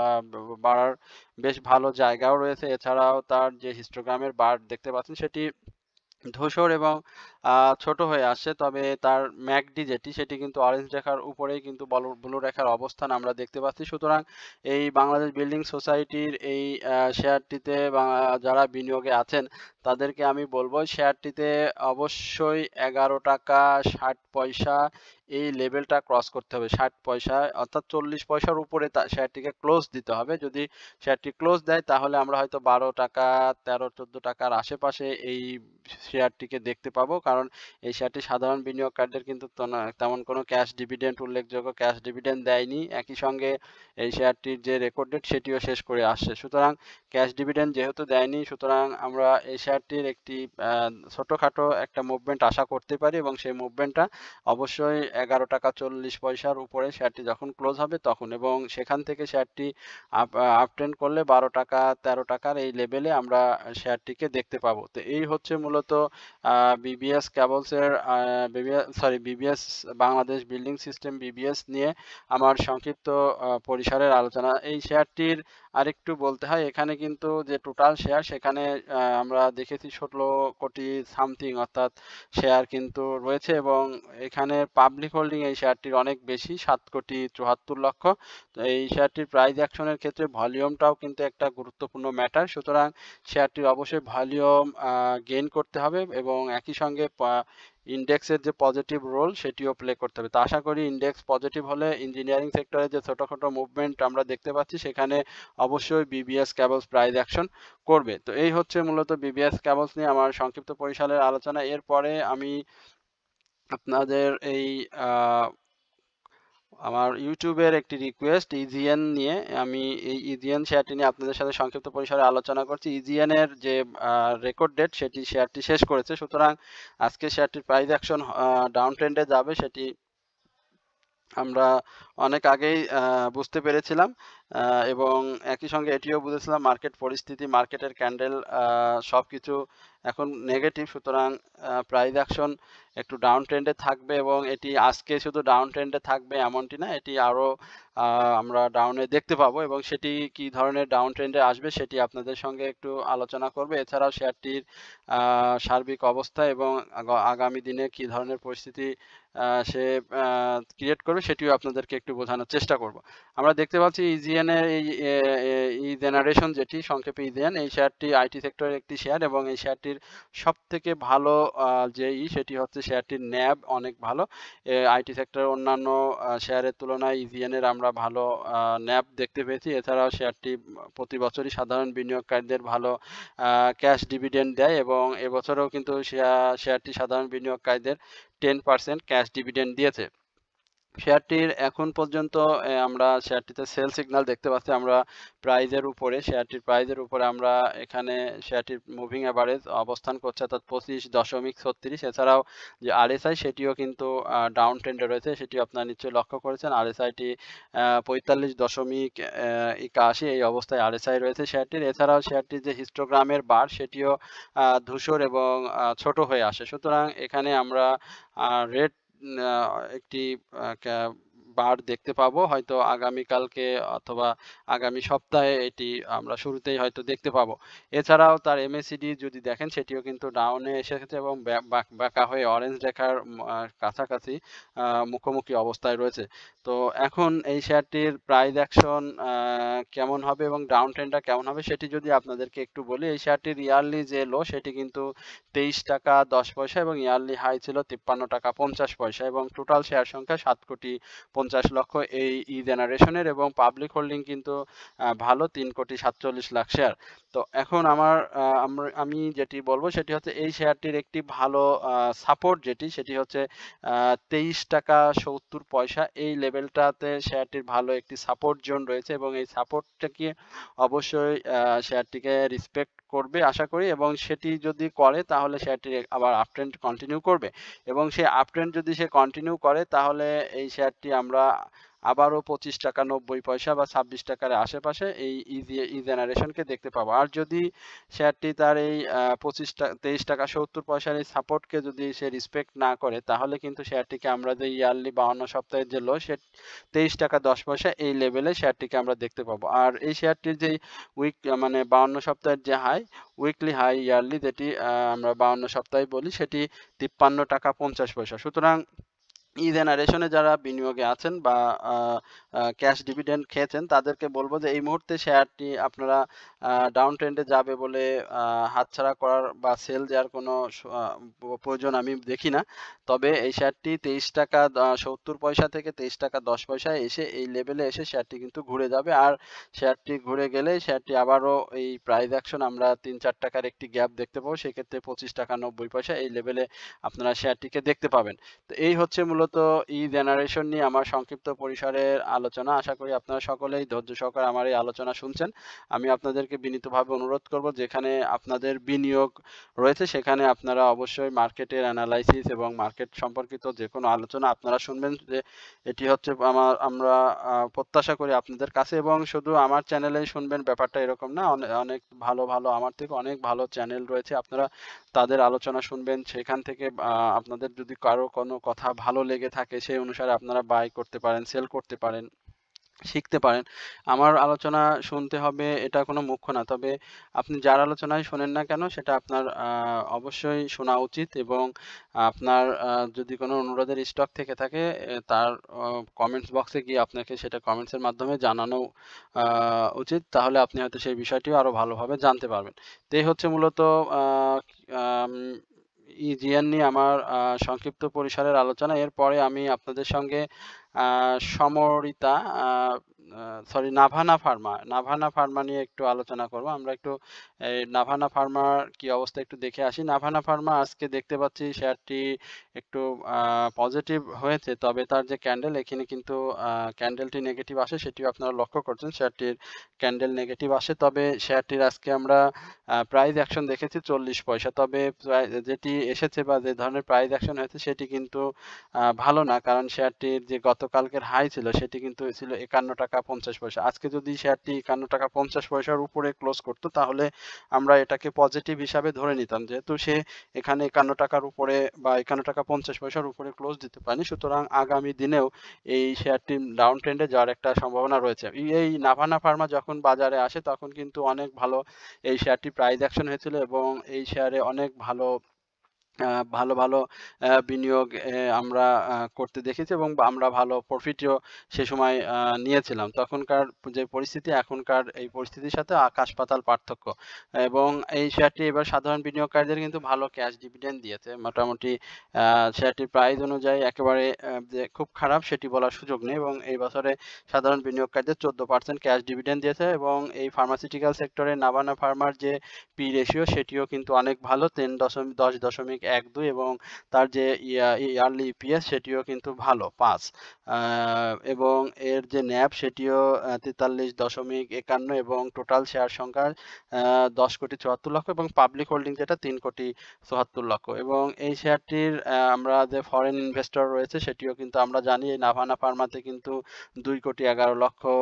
বাড়ার বেশ ভালো জায়গাও রয়েছে। এছাড়াও তার যে হিস্টোগ্রামের বার দেখতে পাচ্ছেন সেটি ধূসর এবং ছোট হয়ে আসছে, তবে তার ম্যাকডি যেটি সেটি কিন্তু অরেঞ্জ রেখার উপরেই কিন্তু ব্লু রেখার অবস্থান আমরা দেখতে পাচ্ছি। সুতরাং এই বাংলাদেশ বিল্ডিং সোসাইটির এই শেয়ারটিতে যারা বিনিয়োগে আছেন তাদেরকে আমি বলবো শেয়ারটিতে অবশ্যই 11 টাকা 60 পয়সা এই লেভেলটা ক্রস করতে হবে। 60 পয়সা অর্থাৎ 40 পয়সার উপরে শেয়ারটিকে ক্লোজ দিতে হবে। যদি শেয়ারটি ক্লোজ দেয় তাহলে আমরা হয়তো 12 টাকা 13-14 টাকার আশেপাশে এই শেয়ারটিকে দেখতে পাবো, কারণ এই শেয়ারটি সাধারণ বিনিয়োগকারীদের কিন্তু তেমন কোনো ক্যাশ ডিভিডেন্ড, উল্লেখযোগ্য ক্যাশ ডিভিডেন্ড দেয়নি। একই সঙ্গে এই শেয়ারটির যে রেকর্ড ডেট সেটিও শেষ করে আসছে। সুতরাং ক্যাশ ডিভিডেন্ড যেহেতু দেয়নি, সুতরাং আমরা এই শেয়ারটির একটি ছোটখাটো একটা মুভমেন্ট আশা করতে পারি, এবং সেই মুভমেন্টটা অবশ্যই 11 টাকা 40 পয়সার উপরে শেয়ারটি যখন ক্লোজ হবে তখন, এবং সেখান থেকে শেয়ারটি আপট্রেন্ড করলে 12 টাকা 13 টাকার এই লেভেলে আমরা শেয়ারটিকে দেখতে পাবো। তো এই হচ্ছে মূলত বিবিএস ক্যাবলসের BBS Bangladesh building system BBS নিয়ে আমার সংক্ষিপ্ত পরিসরের আলোচনা। এই শেয়ারটির আরেকটু বলতে হয়, এখানে কিন্তু যে টোটাল শেয়ার সেখানে আমরা দেখেছি 16 কোটি সামথিং অর্থাৎ শেয়ার কিন্তু রয়েছে, এবং এখানে পাবলিক হোল্ডিং এই শেয়ারটির অনেক বেশি 7,74,00,000। তো এই শেয়ারটির প্রাইস অ্যাকশনের ক্ষেত্রে ভলিউমটাও কিন্তু একটা গুরুত্বপূর্ণ ম্যাটার। সুতরাং শেয়ারটির অবশ্যই ভলিউম গেইন করতে হবে, এবং একই সঙ্গে ইন্ডেক্সের যে পজিটিভ রোল সেটিও প্লে করতে হবে। তো আশা করি ইন্ডেক্স পজিটিভ হলে ইঞ্জিনিয়ারিং সেক্টরে যে ছোটখাটো মুভমেন্ট আমরা দেখতে পাচ্ছি সেখানে অবশ্যই বিবিএস ক্যাবলস প্রাইস অ্যাকশন করবে। তো এই হচ্ছে মূলত বিবিএস ক্যাবলস নিয়ে আমার সংক্ষিপ্ত পরিসরের আলোচনা। এরপরে আমি আপনাদের এই আমার ইউটিউবের একটি রিকোয়েস্ট ইজিএন নিয়ে, আমি এই ইজিএন শেয়ারটি নিয়ে আপনাদের সাথে সংক্ষিপ্ত পরিসরে আলোচনা করছি। ইজিএন এর যে রেকর্ড ডেট সেটি শেয়ারটি শেষ করেছে, সুতরাং আজকে শেয়ারটির প্রাইস অ্যাকশন ডাউন ট্রেন্ডে যাবে সেটি আমরা অনেক আগেই বুঝতে পেরেছিলাম, এবং একই সঙ্গে এটিও বুঝেছিলাম মার্কেট পরিস্থিতি, মার্কেটের ক্যান্ডেল সবকিছু এখন নেগেটিভ। সুতরাং প্রাইস অ্যাকশন একটু ডাউন ট্রেন্ডে থাকবে, এবং এটি আজকে শুধু ডাউন ট্রেন্ডে থাকবে এমনটি না, এটি আরও আমরা ডাউনে দেখতে পাবো, এবং সেটি কি ধরনের ডাউন ট্রেন্ডে আসবে সেটি আপনাদের সঙ্গে একটু আলোচনা করবে। এছাড়াও শেয়ারটির সার্বিক অবস্থা এবং আগামী দিনে কি ধরনের পরিস্থিতি সে ক্রিয়েট করবে সেটিও আপনাদেরকে একটু বোঝানোর চেষ্টা করব। আমরা দেখতে পাচ্ছি ইজিএন এর এই জেনারেশন যেটি সংক্ষেপে ইজিএন, এই শেয়ারটি আইটি সেক্টরের একটি শেয়ার, এবং এই শেয়ারটির সব থেকে ভালো সেটি হচ্ছে শেয়ারটির ন্যাব অনেক ভালো। আইটি সেক্টরের অন্যান্য শেয়ারের তুলনায় ইজিএন এর আমরা ভালো ন্যাব দেখতে পেয়েছি। এছাড়াও শেয়ারটি প্রতি বছরই সাধারণ বিনিয়োগকারীদের ভালো ক্যাশ ডিভিডেন্ড দেয়, এবং এবছরেও কিন্তু শেয়ারটি সাধারণ বিনিয়োগকারীদের 10% ক্যাশ ডিভিডেন্ড দিয়েছে। শেয়ারটির এখন পর্যন্ত আমরা শেয়ারটিতে সেল সিগন্যাল দেখতে পাচ্ছি। আমরা শেয়ারটির প্রাইজের উপরে আমরা এখানে শেয়ারটির মুভিং অ্যাভারেজ অবস্থান করছে, অর্থাৎ 25.36। এছাড়াও যে আরএসআই সেটিও কিন্তু ডাউন ট্রেন্ডে রয়েছে, সেটিও আপনারা নিশ্চয়ই লক্ষ্য করেছেন। আরএসআইটি 45.81 এই অবস্থায় আরএসআই রয়েছে শেয়ারটির। এছাড়াও শেয়ারটির যে হিস্টোগ্রামের বার সেটিও ধূসর এবং ছোট হয়ে আসে। সুতরাং এখানে আমরা রেড একটি বার দেখতে পাবো হয়তো আগামীকালকে অথবা আগামী সপ্তাহে, এটি আমরা শুরুতেই হয়তো দেখতে পাবো। এছাড়াও তার এমএসিডি যদি দেখেন সেটিও কিন্তু ডাউনে এসেছে, এবং বাঁকা হয়ে অরেঞ্জ রেখার কাছাকাছি মুখোমুখি অবস্থায় রয়েছে। তো এখন এই শেয়ারটির প্রাইস অ্যাকশন কেমন হবে এবং ডাউন ট্রেন্ডটা কেমন হবে সেটি যদি আপনাদেরকে একটু বলি, এই শেয়ারটির ইয়ারলি যে লো সেটি কিন্তু 23 টাকা 10 পয়সা, এবং ইয়ারলি হাই ছিল 53 টাকা 50 পয়সা, এবং টোটাল শেয়ার সংখ্যা 7,50,00,000 এই জেনারেশনের, এবং পাবলিক হোল্ডিং কিন্তু ভালো 3,47,00,000 শেয়ার। তো এখন আমি যেটি বলবো সেটি হচ্ছে এই শেয়ারটির একটি ভালো সাপোর্ট সেটি হচ্ছে 23 টাকা 70 পয়সা, এই লেভেলটাতে শেয়ারটির ভালো একটি সাপোর্ট জোন রয়েছে, এবং এই সাপোর্টটাকে অবশ্যই শেয়ারটিকে রেসপেক্ট করবে আশা করি, এবং সেটি যদি করে তাহলে শেয়ারটি আবার আপট্রেন্ড কন্টিনিউ করবে, এবং সেই আপট্রেন্ড যদি সে কন্টিনিউ করে তাহলে এই শেয়ারটি আমরা আবারও 25 টাকা 90 পয়সা বা 26 টাকার আশেপাশে এই ই জেনারেশনকে দেখতে পাবো। আর যদি শেয়ারটি তার এই 23 টাকা 70 পয়সার এই সাপোর্টকে যদি সে রেসপেক্ট না করে, তাহলে কিন্তু শেয়ারটিকে আমরা যে ইয়ারলি 52 সপ্তাহের যে লো, সে 23 টাকা 10 পয়সা এই লেভেলে শেয়ারটিকে আমরা দেখতে পাবো। আর এই শেয়ারটির যে মানে 52 সপ্তাহের যে হাই, উইকলি হাই ইয়ারলি যেটি আমরা 52 সপ্তাহে বলি, সেটি 53 টাকা 50 পয়সা। সুতরাং ই জেনারেশনে যারা বিনিয়োগে আছেন বা ক্যাশ ডিভিডেন্ড খেয়েছেন, তাদেরকে বলবো যে এই মুহূর্তে শেয়ারটি আপনারা ডাউন ট্রেন্ডে যাবে বলে হাতছাড়া করার বা সেল দেওয়ার কোনো প্রয়োজন আমি দেখি না। তবে এই শেয়ারটি 23 টাকা 70 পয়সা থেকে 23 টাকা 10 পয়সা এসে এই লেভেলে এসে শেয়ারটি কিন্তু ঘুরে যাবে। আর শেয়ারটি ঘুরে গেলে শেয়ারটি আবারও এই প্রাইস অ্যাকশন আমরা 3-4 টাকার একটি গ্যাপ দেখতে পাবো। সেক্ষেত্রে 25 টাকা 90 পয়সা এই লেভেলে আপনারা শেয়ারটিকে দেখতে পাবেন। তো এই হচ্ছে মূলত ই জেনারেশন নিয়ে আমার সংক্ষিপ্ত পরিসরের আলোচনা। আশা করি আপনারা সকলেই ধৈর্য সহকারে আমার এই আলোচনা শুনছেন। আমি আপনাদেরকে বিনীতভাবে অনুরোধ করব, যেখানে আপনাদের বিনিয়োগ রয়েছে সেখানে আপনারা অবশ্যই মার্কেটের অ্যানালাইসিস এবং মার্কেট সম্পর্কিত যে কোনো আলোচনা আপনারা শুনবেন। যে এটি হচ্ছে আমরা প্রত্যাশা করি আপনাদের কাছে, এবং শুধু আমার চ্যানেলেই শুনবেন ব্যাপারটা এরকম না। অনেক ভালো ভালো আমার থেকে অনেক ভালো চ্যানেল রয়েছে, আপনারা তাদের আলোচনা শুনবেন। সেখান থেকে আপনাদের যদি কারো কোনো কথা ভালো লেগে থাকে, সেই অনুসারে আপনারা বাই করতে পারেন, সেল করতে পারেন, শিখতে পারেন। আমার আলোচনা শুনতে হবে এটা কোনো মুখ্য না। তবে আপনি যার আলোচনাই শোনেন না কেন, সেটা আপনার অবশ্যই শোনা উচিত, এবং আপনার যদি কোনো অনুরোধের স্টক থেকে থাকে, তার কমেন্টস বক্সে গিয়ে আপনাকে সেটা কমেন্টসের মাধ্যমে জানানো উচিত। তাহলে আপনি হয়তো সেই বিষয়টিও আরো ভালোভাবে জানতে পারবেন। তো এই হচ্ছে মূলত ইজিএন নিয়ে আমার সংক্ষিপ্ত পরিসরের আলোচনা। এরপরে আমি আপনাদের সঙ্গে সমরিতা নাভানা ফার্মা নিয়ে একটু আলোচনা করব। আমরা একটু এই নাভানা ফার্মার কি অবস্থা একটু দেখে আসি। নাভানা ফার্মা আজকে দেখতে পাচ্ছি শেয়ারটি একটু পজিটিভ হয়েছে, তবে তার যে ক্যান্ডেল, এখানে কিন্তু ক্যান্ডেলটি নেগেটিভ আসে, সেটিও আপনারা লক্ষ্য করছেন। শেয়ারটির ক্যান্ডেল নেগেটিভ আসে, তবে শেয়ারটির আজকে আমরা প্রাইস অ্যাকশন দেখেছি 40 পয়সা। তবে যেটি এসেছে বা যে ধরনের প্রাইস অ্যাকশন হয়েছে, সেটি কিন্তু ভালো না, কারণ শেয়ারটির যে গতকালকের হাই ছিল সেটি কিন্তু ছিল 51 টাকা 50 পয়সা। আজকে যদি শেয়ারটি 51 টাকা 50 পয়সার উপরে ক্লোজ করতো, তাহলে আমরা এটাকে পজিটিভ হিসাবে ধরে নিতাম, যেহেতু সে এখানে 51 টাকার উপরে বা 51 টাকা 50 পয়সার উপরে ক্লোজ দিতে পারেনি। সুতরাং আগামী দিনেও এই শেয়ারটি ডাউন ট্রেন্ডে যাওয়ার একটা সম্ভাবনা রয়েছে। এই নাভানা ফার্মা যখন বাজারে আসে, তখন কিন্তু অনেক ভালো এই শেয়ারটি প্রাইস অ্যাকশন হয়েছিল, এবং এই শেয়ারে অনেক ভালো ভালো ভালো বিনিয়োগ আমরা করতে দেখেছি, এবং আমরা ভালো প্রফিটও সে সময় নিয়েছিলাম। তখনকার যে পরিস্থিতি, এখনকার এই পরিস্থিতির সাথে আকাশ পাতাল পার্থক্য। এবং এই শেয়ারটি এবার সাধারণ বিনিয়োগকারীদের কিন্তু ভালো ক্যাশ ডিভিডেন্ড দিয়েছে। মোটামুটি শেয়ারটির প্রাইস অনুযায়ী একেবারে যে খুব খারাপ সেটি বলার সুযোগ নেই, এবং এই বছরে সাধারণ বিনিয়োগকারীদের 14% ক্যাশ ডিভিডেন্ড দিয়েছে। এবং এই ফার্মাসিউটিক্যাল সেক্টরে নাভানা ফার্মার যে পি রেশিও, সেটিও কিন্তু অনেক ভালো, 10.12, এবং তার যে ইয়ারলি ইপিএস সেটিও কিন্তু ভালো 5, এবং এর যে ন্যাব সেটিও 43.51, এবং টোটাল শেয়ার সংখ্যা 10,74,00,000, এবং পাবলিক হোল্ডিং যেটা 3,74,00,000। এবং এই শেয়ারটির আমরা যে ফরেন ইনভেস্টর রয়েছে, সেটিও কিন্তু আমরা জানি এই নাভানা ফার্মাতে কিন্তু 2,11,00,000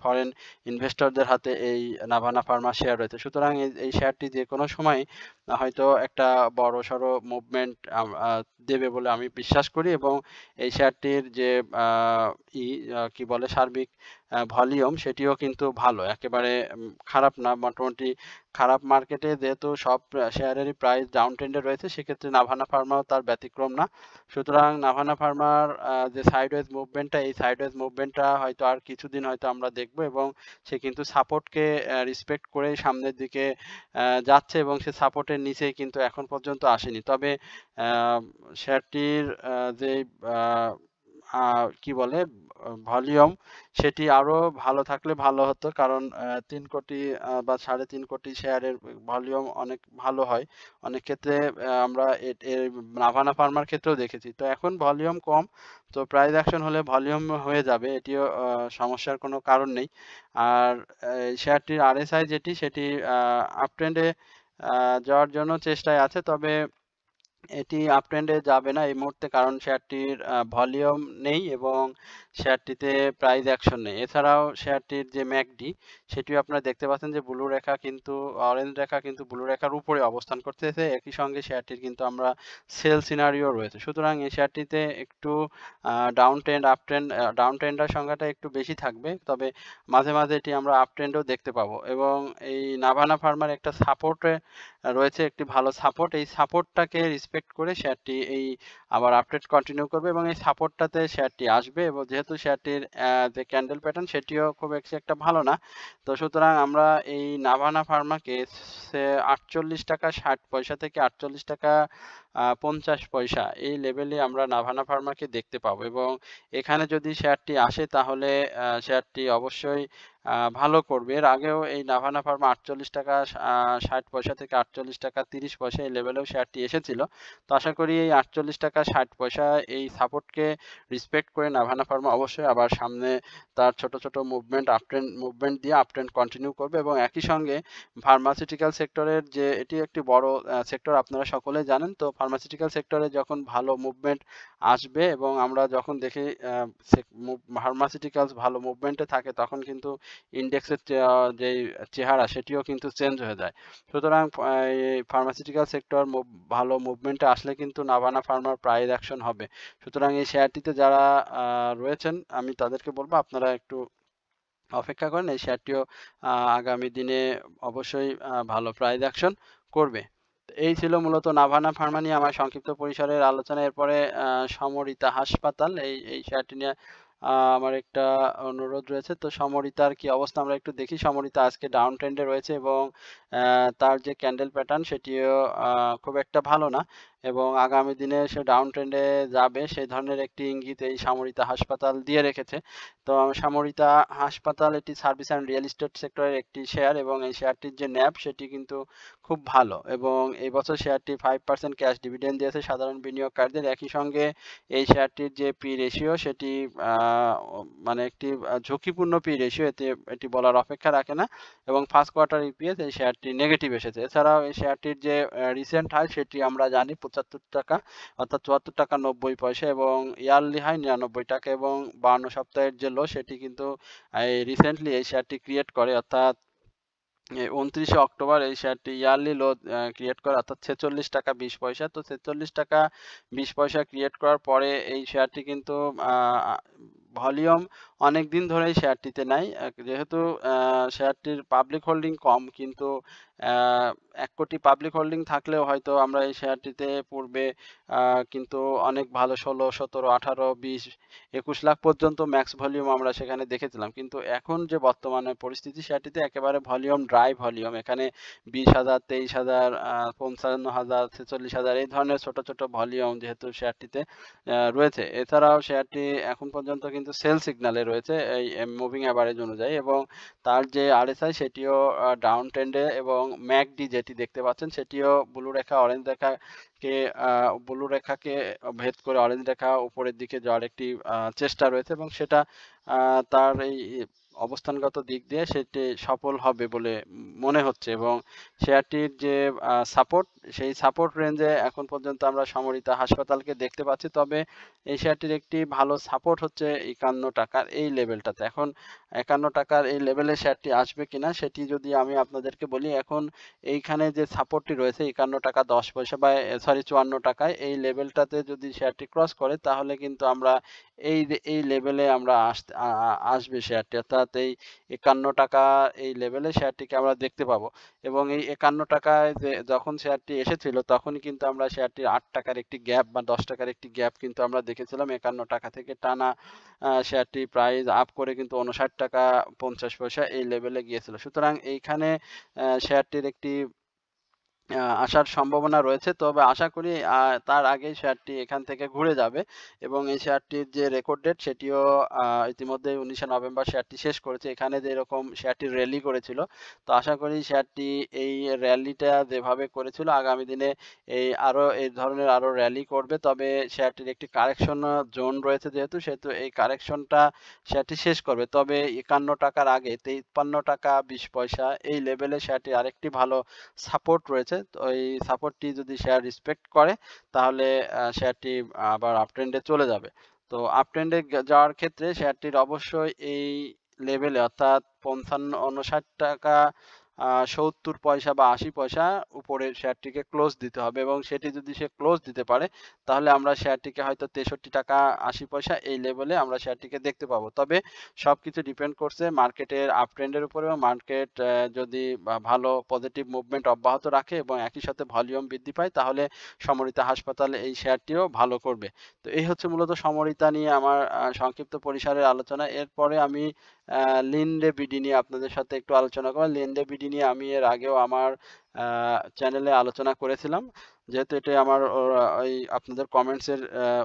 ফরেন ইনভেস্টরদের হাতে এই নাভানা ফার্মা শেয়ার রয়েছে। সুতরাং এই শেয়ারটি যে কোনো সময় হয়তো একটা বড়সড় মুভমেন্ট দেবে বলে আমি বিশ্বাস করি, এবং এই শেয়ারটির যে কি বলে সার্বিক ভলিউম, সেটিও কিন্তু ভালো, একেবারে খারাপ না। মোটামুটি খারাপ মার্কেটে যেহেতু সব শেয়ারেরই প্রাইস ডাউন ট্রেন্ডে রয়েছে, সেক্ষেত্রে নাভানা ফার্মাও তার ব্যতিক্রম না। সুতরাং নাভানা ফার্মার যে সাইডওয়েজ মুভমেন্টটা, এই সাইডওয়েজ মুভমেন্টটা হয়তো আর কিছুদিন হয়তো আমরা দেখব, এবং সে কিন্তু সাপোর্টকে রেসপেক্ট করে সামনের দিকে যাচ্ছে, এবং সে সাপোর্টের নিচেই কিন্তু এখন পর্যন্ত আসেনি। তবে শেয়ারটির যে কি বলে ভলিউম, সেটি আরো ভালো থাকলে ভালো হতো, কারণ 3 কোটি বা 3.5 কোটি শেয়ারের ভলিউম অনেক ভালো হয় অনেক ক্ষেত্রে। আমরা নাভানা ফার্মার ক্ষেত্রেও দেখেছি। তো এখন ভলিউম কম, তো প্রাইস অ্যাকশন হলে ভলিউম হয়ে যাবে, এটিও সমস্যার কোনো কারণ নেই। আর শেয়ারটির আরএসআই যেটি, সেটি আপ ট্রেন্ডে যাওয়ার জন্য চেষ্টায় আছে, তবে এটি আপ ট্রেন্ডে যাবে না এই মুহূর্তে, কারণ শেয়ারটির ভলিউম নেই এবং শেয়ারটিতে প্রাইস অ্যাকশন নেই। এছাড়াও শেয়ারটির যে ম্যাকডি সেটিও আপনারা দেখতে পাচ্ছেন যে ব্লু রেখা কিন্তু অরেঞ্জ রেখা কিন্তু ব্লু রেখার উপরে অবস্থান করতেছে। একই সঙ্গে শেয়ারটির কিন্তু আমরা সেল সিনারিও রয়েছে। সুতরাং এই শেয়ারটিতে একটু down trend up trend down ট্রেন্ডের সংখ্যাটা একটু বেশি থাকবে, তবে মাঝে মাঝে এটি আমরা আপ ট্রেন্ডও দেখতে পাবো। এবং এই নাভানা ফার্মার একটা সাপোর্টে রয়েছে, একটি ভালো সাপোর্ট। এই সাপোর্টটাকে রেসপেক্ট করে শেয়ারটি এই আবার আপডেট কন্টিনিউ করবে এবং এই সাপোর্টটাতে শেয়ারটি আসবে, এবং যেহেতু শেয়ারটির যে ক্যান্ডেল প্যাটার্ন সেটিও খুব বেশি একটা ভালো না। তো সুতরাং আমরা এই নাভানা ফার্মাকে 48 টাকা 60 পয়সা থেকে 48 টাকা 50 পয়সা এই লেভেলে আমরা নাভানা ফার্মাকে দেখতে পাবো, এবং এখানে যদি শেয়ারটি আসে তাহলে শেয়ারটি অবশ্যই ভালো করবে। এর আগেও এই নাভানা ফার্মা 48 টাকা 60 পয়সা থেকে 48 টাকা 30 পয়সা এই লেভেলেও শেয়ারটি এসেছিল। তো আশা করি এই 48 টাকা 60 পয়সা এই সাপোর্টকে রেসপেক্ট করে নাভানা ফার্মা অবশ্যই আবার সামনে তার ছোট ছোট মুভমেন্ট আপট্রেন্ড মুভমেন্ট দিয়ে আপট্রেন্ড কন্টিনিউ করবে। এবং একই সঙ্গে ফার্মাসিউটিক্যাল সেক্টরের যে এটি একটি বড় সেক্টর, আপনারা সকলেই জানেন। তো ফার্মাসিউটিক্যাল সেক্টরে যখন ভালো মুভমেন্ট আসবে এবং আমরা যখন দেখি ফার্মাসিউটিক্যালস ভালো মুভমেন্টে থাকে, তখন কিন্তু ইন্ডেক্সের যেই চেহারা সেটিও কিন্তু চেঞ্জ হয়ে যায়। সুতরাং এই ফার্মাসিউটিক্যাল সেক্টর ভালো মুভমেন্টে আসলে কিন্তু নাভানা ফার্মার প্রাইস অ্যাকশন হবে। সুতরাং এই শেয়ারটিতে যারা রয়েছেন আমি তাদেরকে বলবো আপনারা একটু অপেক্ষা করেন, এই শেয়ারটিও আগামী দিনে অবশ্যই ভালো প্রাইস অ্যাকশন করবে। এই ছিল মূলত নাভানা ফার্মা নিয়ে আমার সংক্ষিপ্ত পরিসরের আলোচনা। এরপরে সমরিতা হাসপাতাল, এই শেয়ারটি নিয়ে আমার একটা অনুরোধ রয়েছে। তো সমরিতার কি অবস্থা আমরা একটু দেখি। সমরিতা আজকে ডাউন ট্রেন্ডে রয়েছে এবং তার যে ক্যান্ডেল প্যাটার্ন সেটিও খুব একটা ভালো না, এবং আগামী দিনে সে ডাউন ট্রেন্ডে যাবে সেই ধরনের একটি ইঙ্গিত এই সমরিতা হাসপাতাল দিয়ে রেখেছে। তো সমরিতা হাসপাতাল এটি সার্ভিস অ্যান্ড রিয়েল এস্টেট সেক্টরের একটি শেয়ার, এবং এই শেয়ারটির যে ন্যাভ সেটি কিন্তু খুব ভালো, এবং এই বছর শেয়ারটি 5% ক্যাশ ডিভিডেন্ড দিয়েছে সাধারণ বিনিয়োগকারীদের। একই সঙ্গে এই শেয়ারটির যে পি রেশিও সেটি মানে একটি ঝুঁকিপূর্ণ পি রেশিও, এটি বলার অপেক্ষা রাখে না, এবং ফার্স্ট কোয়ার্টার ইপিএস এই শেয়ারটি নেগেটিভ এসেছে। এছাড়াও এই শেয়ারটির যে রিসেন্ট হাই সেটি আমরা জানি 75 টাকা, অর্থাৎ 74 টাকা 90 পয়সা, এবং ইয়ারলি হাই 99 টাকা, এবং 52 সপ্তাহের যে লো সেটি কিন্তু এই রিসেন্টলি এই শেয়ারটি ক্রিয়েট করে, অর্থাৎ 29শে অক্টোবর এই শেয়ারটি ইয়ারলি লো ক্রিয়েট করে, অর্থাৎ 46 টাকা 20 পয়সা। তো 46 টাকা 20 পয়সা ক্রিয়েট করার পরে এই শেয়ারটি কিন্তু ভলিউম অনেক দিন ধরেই শেয়ারটিতে নাই। যেহেতু শেয়ারটির পাবলিক হোল্ডিং কম, কিন্তু 1 কোটি পাবলিক হোল্ডিং থাকলেও হয়তো আমরা এই শেয়ারটিতে পূর্বে কিন্তু অনেক ভালো 16, 17, 18, 20, 21 লাখ পর্যন্ত ম্যাক্স ভলিউম আমরা সেখানে দেখেছিলাম। কিন্তু এখন যে বর্তমানে পরিস্থিতি শেয়ারটিতে একেবারে ভলিউম ড্রাই ভলিউম, এখানে 20,000, 23,000, 55,000, 46,000 এই ধরনের ছোট ছোট ভলিউম যেহেতু শেয়ারটিতে রয়েছে। এছাড়াও শেয়ারটি এখন পর্যন্ত কিন্তু সেল সিগন্যালে রয়েছে এই মুভিং অ্যাভারেজ অনুযায়ী, এবং তার যে আরএসআই সেটিও ডাউন ট্রেন্ডে, এবং ম্যাকডি যেটি দেখতে পাচ্ছেন সেটিও ব্লু রেখা অরেঞ্জ রেখাকে ব্লু রেখাকে ভেদ করে অরেঞ্জ রেখা উপরের দিকে যাওয়ার একটি চেষ্টা রয়েছে, এবং সেটা তার এই অবস্থানগত দিক দিয়ে সেটি সফল হবে বলে মনে হচ্ছে। এবং শেয়ারটির যে সাপোর্ট সেই সাপোর্ট রেঞ্জে এখন পর্যন্ত আমরা সমরিতা হাসপাতালকে দেখতে পাচ্ছি, তবে এই শেয়ারটির একটি ভালো সাপোর্ট হচ্ছে 51 টাকার এই লেভেলটাতে। এখন 51 টাকার এই লেভেলে শেয়ারটি আসবে কিনা সেটি যদি আমি আপনাদেরকে বলি, এখন এইখানে যে সাপোর্টটি রয়েছে 51 টাকা 10 পয়সা বা সরি 54 টাকায়, এই লেভেলটাতে যদি শেয়ারটি ক্রস করে তাহলে কিন্তু আমরা এই লেভেলে আমরা আসবে শেয়ারটি, অর্থাৎ এই 51 টাকা এই লেভেলে শেয়ারটিকে আমরা দেখতে পাবো। এবং এই 51 টাকায় যে যখন শেয়ারটি এসেছিল তখনই কিন্তু আমরা শেয়ারটির 8 টাকার একটি গ্যাপ বা 10 টাকার একটি গ্যাপ কিন্তু আমরা দেখেছিলাম। 51 টাকা থেকে টানা শেয়ারটি প্রাইস আপ করে কিন্তু 59 টাকা 50 পয়সা এই লেভেলে গিয়েছিল। সুতরাং এইখানে শেয়ারটির একটি আসার সম্ভাবনা রয়েছে, তবে আশা করি তার আগেই শেয়ারটি এখান থেকে ঘুরে যাবে, এবং এই শেয়ারটির যে রেকর্ড ডেট সেটিও ইতিমধ্যে 19শে নভেম্বর শেয়ারটি শেষ করেছে। এখানে যেরকম শেয়ারটি র্যালি করেছিল, তো আশা করি শেয়ারটি এই র্যালিটা যেভাবে করেছিল আগামী দিনে এই ধরনের আরো র্যালি করবে, তবে শেয়ারটির একটি কারেকশন জোন রয়েছে সেহেতু এই কারেকশনটা শেয়ারটি শেষ করবে। তবে 51 টাকার আগে 53 টাকা 20 পয়সা এই লেভেলে শেয়ারটি আরেকটি ভালো সাপোর্ট রয়েছে, আছে, তো এই সাপোর্টটি যদি শেয়ার রেসপেক্ট করে তাহলে শেয়ারটি আবার আপ ট্রেন্ডে চলে যাবে। তো আপ ট্রেন্ডে যাওয়ার ক্ষেত্রে শেয়ারটির অবশ্যই এই লেভেলে অর্থাৎ ৫৫-৫৯ টাকা ৭০ পয়সা বা ৮০ পয়সা উপরে শেয়ারটিকে ক্লোজ দিতে হবে এবং সেটি যদি সে ক্লোজ দিতে পারে তাহলে আমরা শেয়ারটিকে হয়তো ৬৩ টাকা ৮০ পয়সা এই লেভেলে আমরা শেয়ারটিকে দেখতে পাবো। তবে সবকিছু ডিপেন্ড করছে মার্কেটের আপ ট্রেন্ডের উপরে এবং মার্কেট যদি ভালো পজিটিভ মুভমেন্ট অব্যাহত রাখে এবং একই সাথে ভলিউম বৃদ্ধি পায় তাহলে সমরিতা হাসপাতালে এই শেয়ারটিও ভালো করবে। তো এই হচ্ছে মূলত সমরিতা নিয়ে আমার সংক্ষিপ্ত পরিসরের আলোচনা। এরপরে আমি লিন্ডে বিডি নিয়ে আপনাদের সাথে একটু আলোচনা করব। লিন্ডে বিডি নিয়ে আমি এর আগেও আমার চ্যানেলে আলোচনা করেছিলাম। যেহেতু এটা আমার ওই আপনাদের কমেন্টসের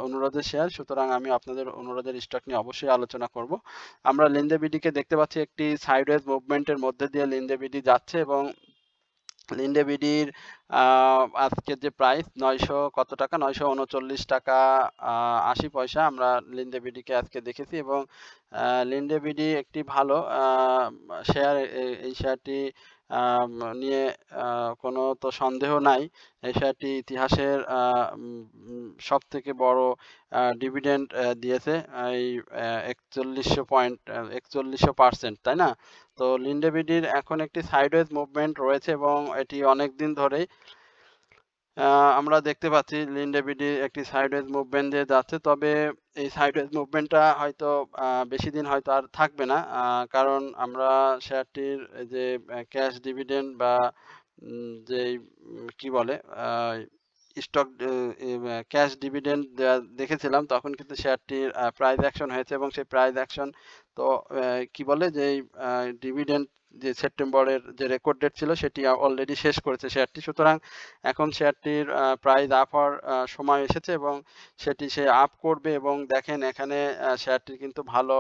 অনুরোধে শেয়ার, সুতরাং আমি আপনাদের অনুরোধের স্টক নিয়ে অবশ্যই আলোচনা করব। আমরা লিন্ডে বিডিকে দেখতে পাচ্ছি একটি সাইডওয়েজ মুভমেন্টের মধ্যে দিয়ে লিন্ডে বিডি যাচ্ছে এবং লিন্ডে বিডির আজকের যে প্রাইস ৯০০ কত টাকা ৯৩৯ টাকা ৮০ পয়সা আমরা লিন্ডে বিডিকে আজকে দেখেছি এবং লিন্ডে বিডি একটি ভালো শেয়ার। এই শেয়ারটি নিয়ে কোনো তো সন্দেহ নাই। এই শেয়ারটি ইতিহাসের সব থেকে বড় ডিভিডেন্ড দিয়েছে এই ৪১%, তাই না? তো লিন্ডে বিডির এখন একটি সাইডওয়েজ মুভমেন্ট রয়েছে এবং এটি অনেক দিন ধরেই আমরা দেখতে পাচ্ছি লিন্ডে বিডি একটি সাইডওয়েজ মুভমেন্ট দিয়ে যাচ্ছে। তবে এই সাইডওয়েজ মুভমেন্টটা হয়তো বেশি দিন হয়তো আর থাকবে না, কারণ আমরা শেয়ারটির যে ক্যাশ ডিভিডেন্ড বা যেই কি বলে স্টক ক্যাশ ডিভিডেন্ড দেখেছিলাম তখন কিন্তু শেয়ারটির প্রাইস অ্যাকশন হয়েছে এবং সেই প্রাইস অ্যাকশন তো কি বলে যে ডিভিডেন্ড যে সেপ্টেম্বরের যে রেকর্ড ডেট ছিল সেটি অলরেডি শেষ করেছে শেয়ারটি। সুতরাং এখন শেয়ারটির প্রাইস আপ হওয়ার সময় এসেছে এবং সেটি সে আপ করবে এবং দেখেন এখানে শেয়ারটির কিন্তু ভালো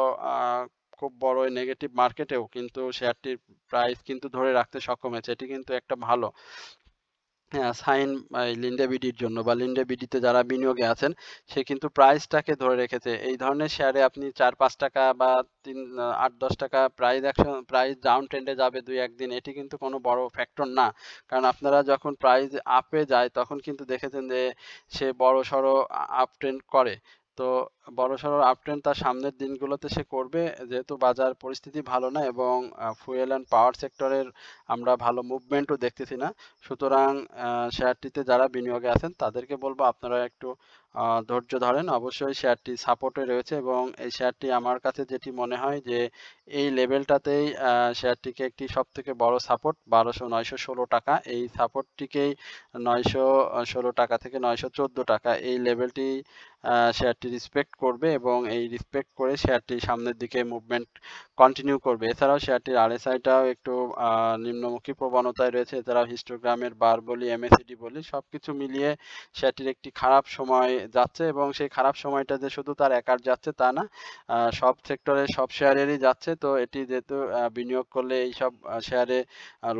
খুব বড় নেগেটিভ মার্কেটেও কিন্তু শেয়ারটির প্রাইস কিন্তু ধরে রাখতে সক্ষম হয়েছে। এটি কিন্তু একটা ভালো সাইন লিন্ডে বিডির জন্য বা লিন্ডে বিডিতে যারা বিনিয়োগে আছেন সে কিন্তু প্রাইসটাকে ধরে রেখেছে। এই ধরনের শেয়ারে আপনি ৪-৫ টাকা বা ৮-১০ টাকা প্রাইস ডাউন ট্রেন্ডে যাবে ২-১ দিন, এটি কিন্তু কোনো বড় ফ্যাক্টর না। কারণ আপনারা যখন প্রাইস আপে যায় তখন কিন্তু দেখেছেন যে সে বড়সড় আপ ট্রেন্ড করে। তো বড়সড় আপ ট্রেন্ড তার সামনের দিনগুলোতে সে করবে যেহেতু বাজার পরিস্থিতি ভালো না এবং ফুয়েল অ্যান্ড পাওয়ার সেক্টরের আমরা ভালো মুভমেন্টও দেখতেছি না। সুতরাং শেয়ারটিতে যারা বিনিয়োগে আছেন তাদেরকে বলবো আপনারা একটু ধৈর্য ধরেন। অবশ্যই শেয়ারটি সাপোর্টে রয়েছে এবং এই শেয়ারটি আমার কাছে যেটি মনে হয় যে এই লেভেলটাতেই শেয়ারটিকে একটি সবথেকে বড় সাপোর্ট ৯১৬ টাকা, এই সাপোর্টটিকেই ৯১৬ টাকা থেকে ৯১৪ টাকা এই লেভেলটি শেয়ারটি রেসপেক্ট করবে এবং এই রেসপেক্ট করে শেয়ারটি সামনের দিকে মুভমেন্ট কন্টিনিউ করবে। এছাড়াও শেয়ারটির আরএসআইটাও একটু নিম্নমুখী প্রবণতায় রয়েছে। এছাড়াও হিস্টোগ্রামের বার বলি এমএসিডি বলি সবকিছু মিলিয়ে শেয়ারটির একটি খারাপ সময় যাচ্ছে এবং সেই খারাপ সময়টা যে শুধু তার একার যাচ্ছে তা না, সব সেক্টরে সব শেয়ারেরই যাচ্ছে। তো এটি যেহেতু বিনিয়োগ করলে এইসব শেয়ারে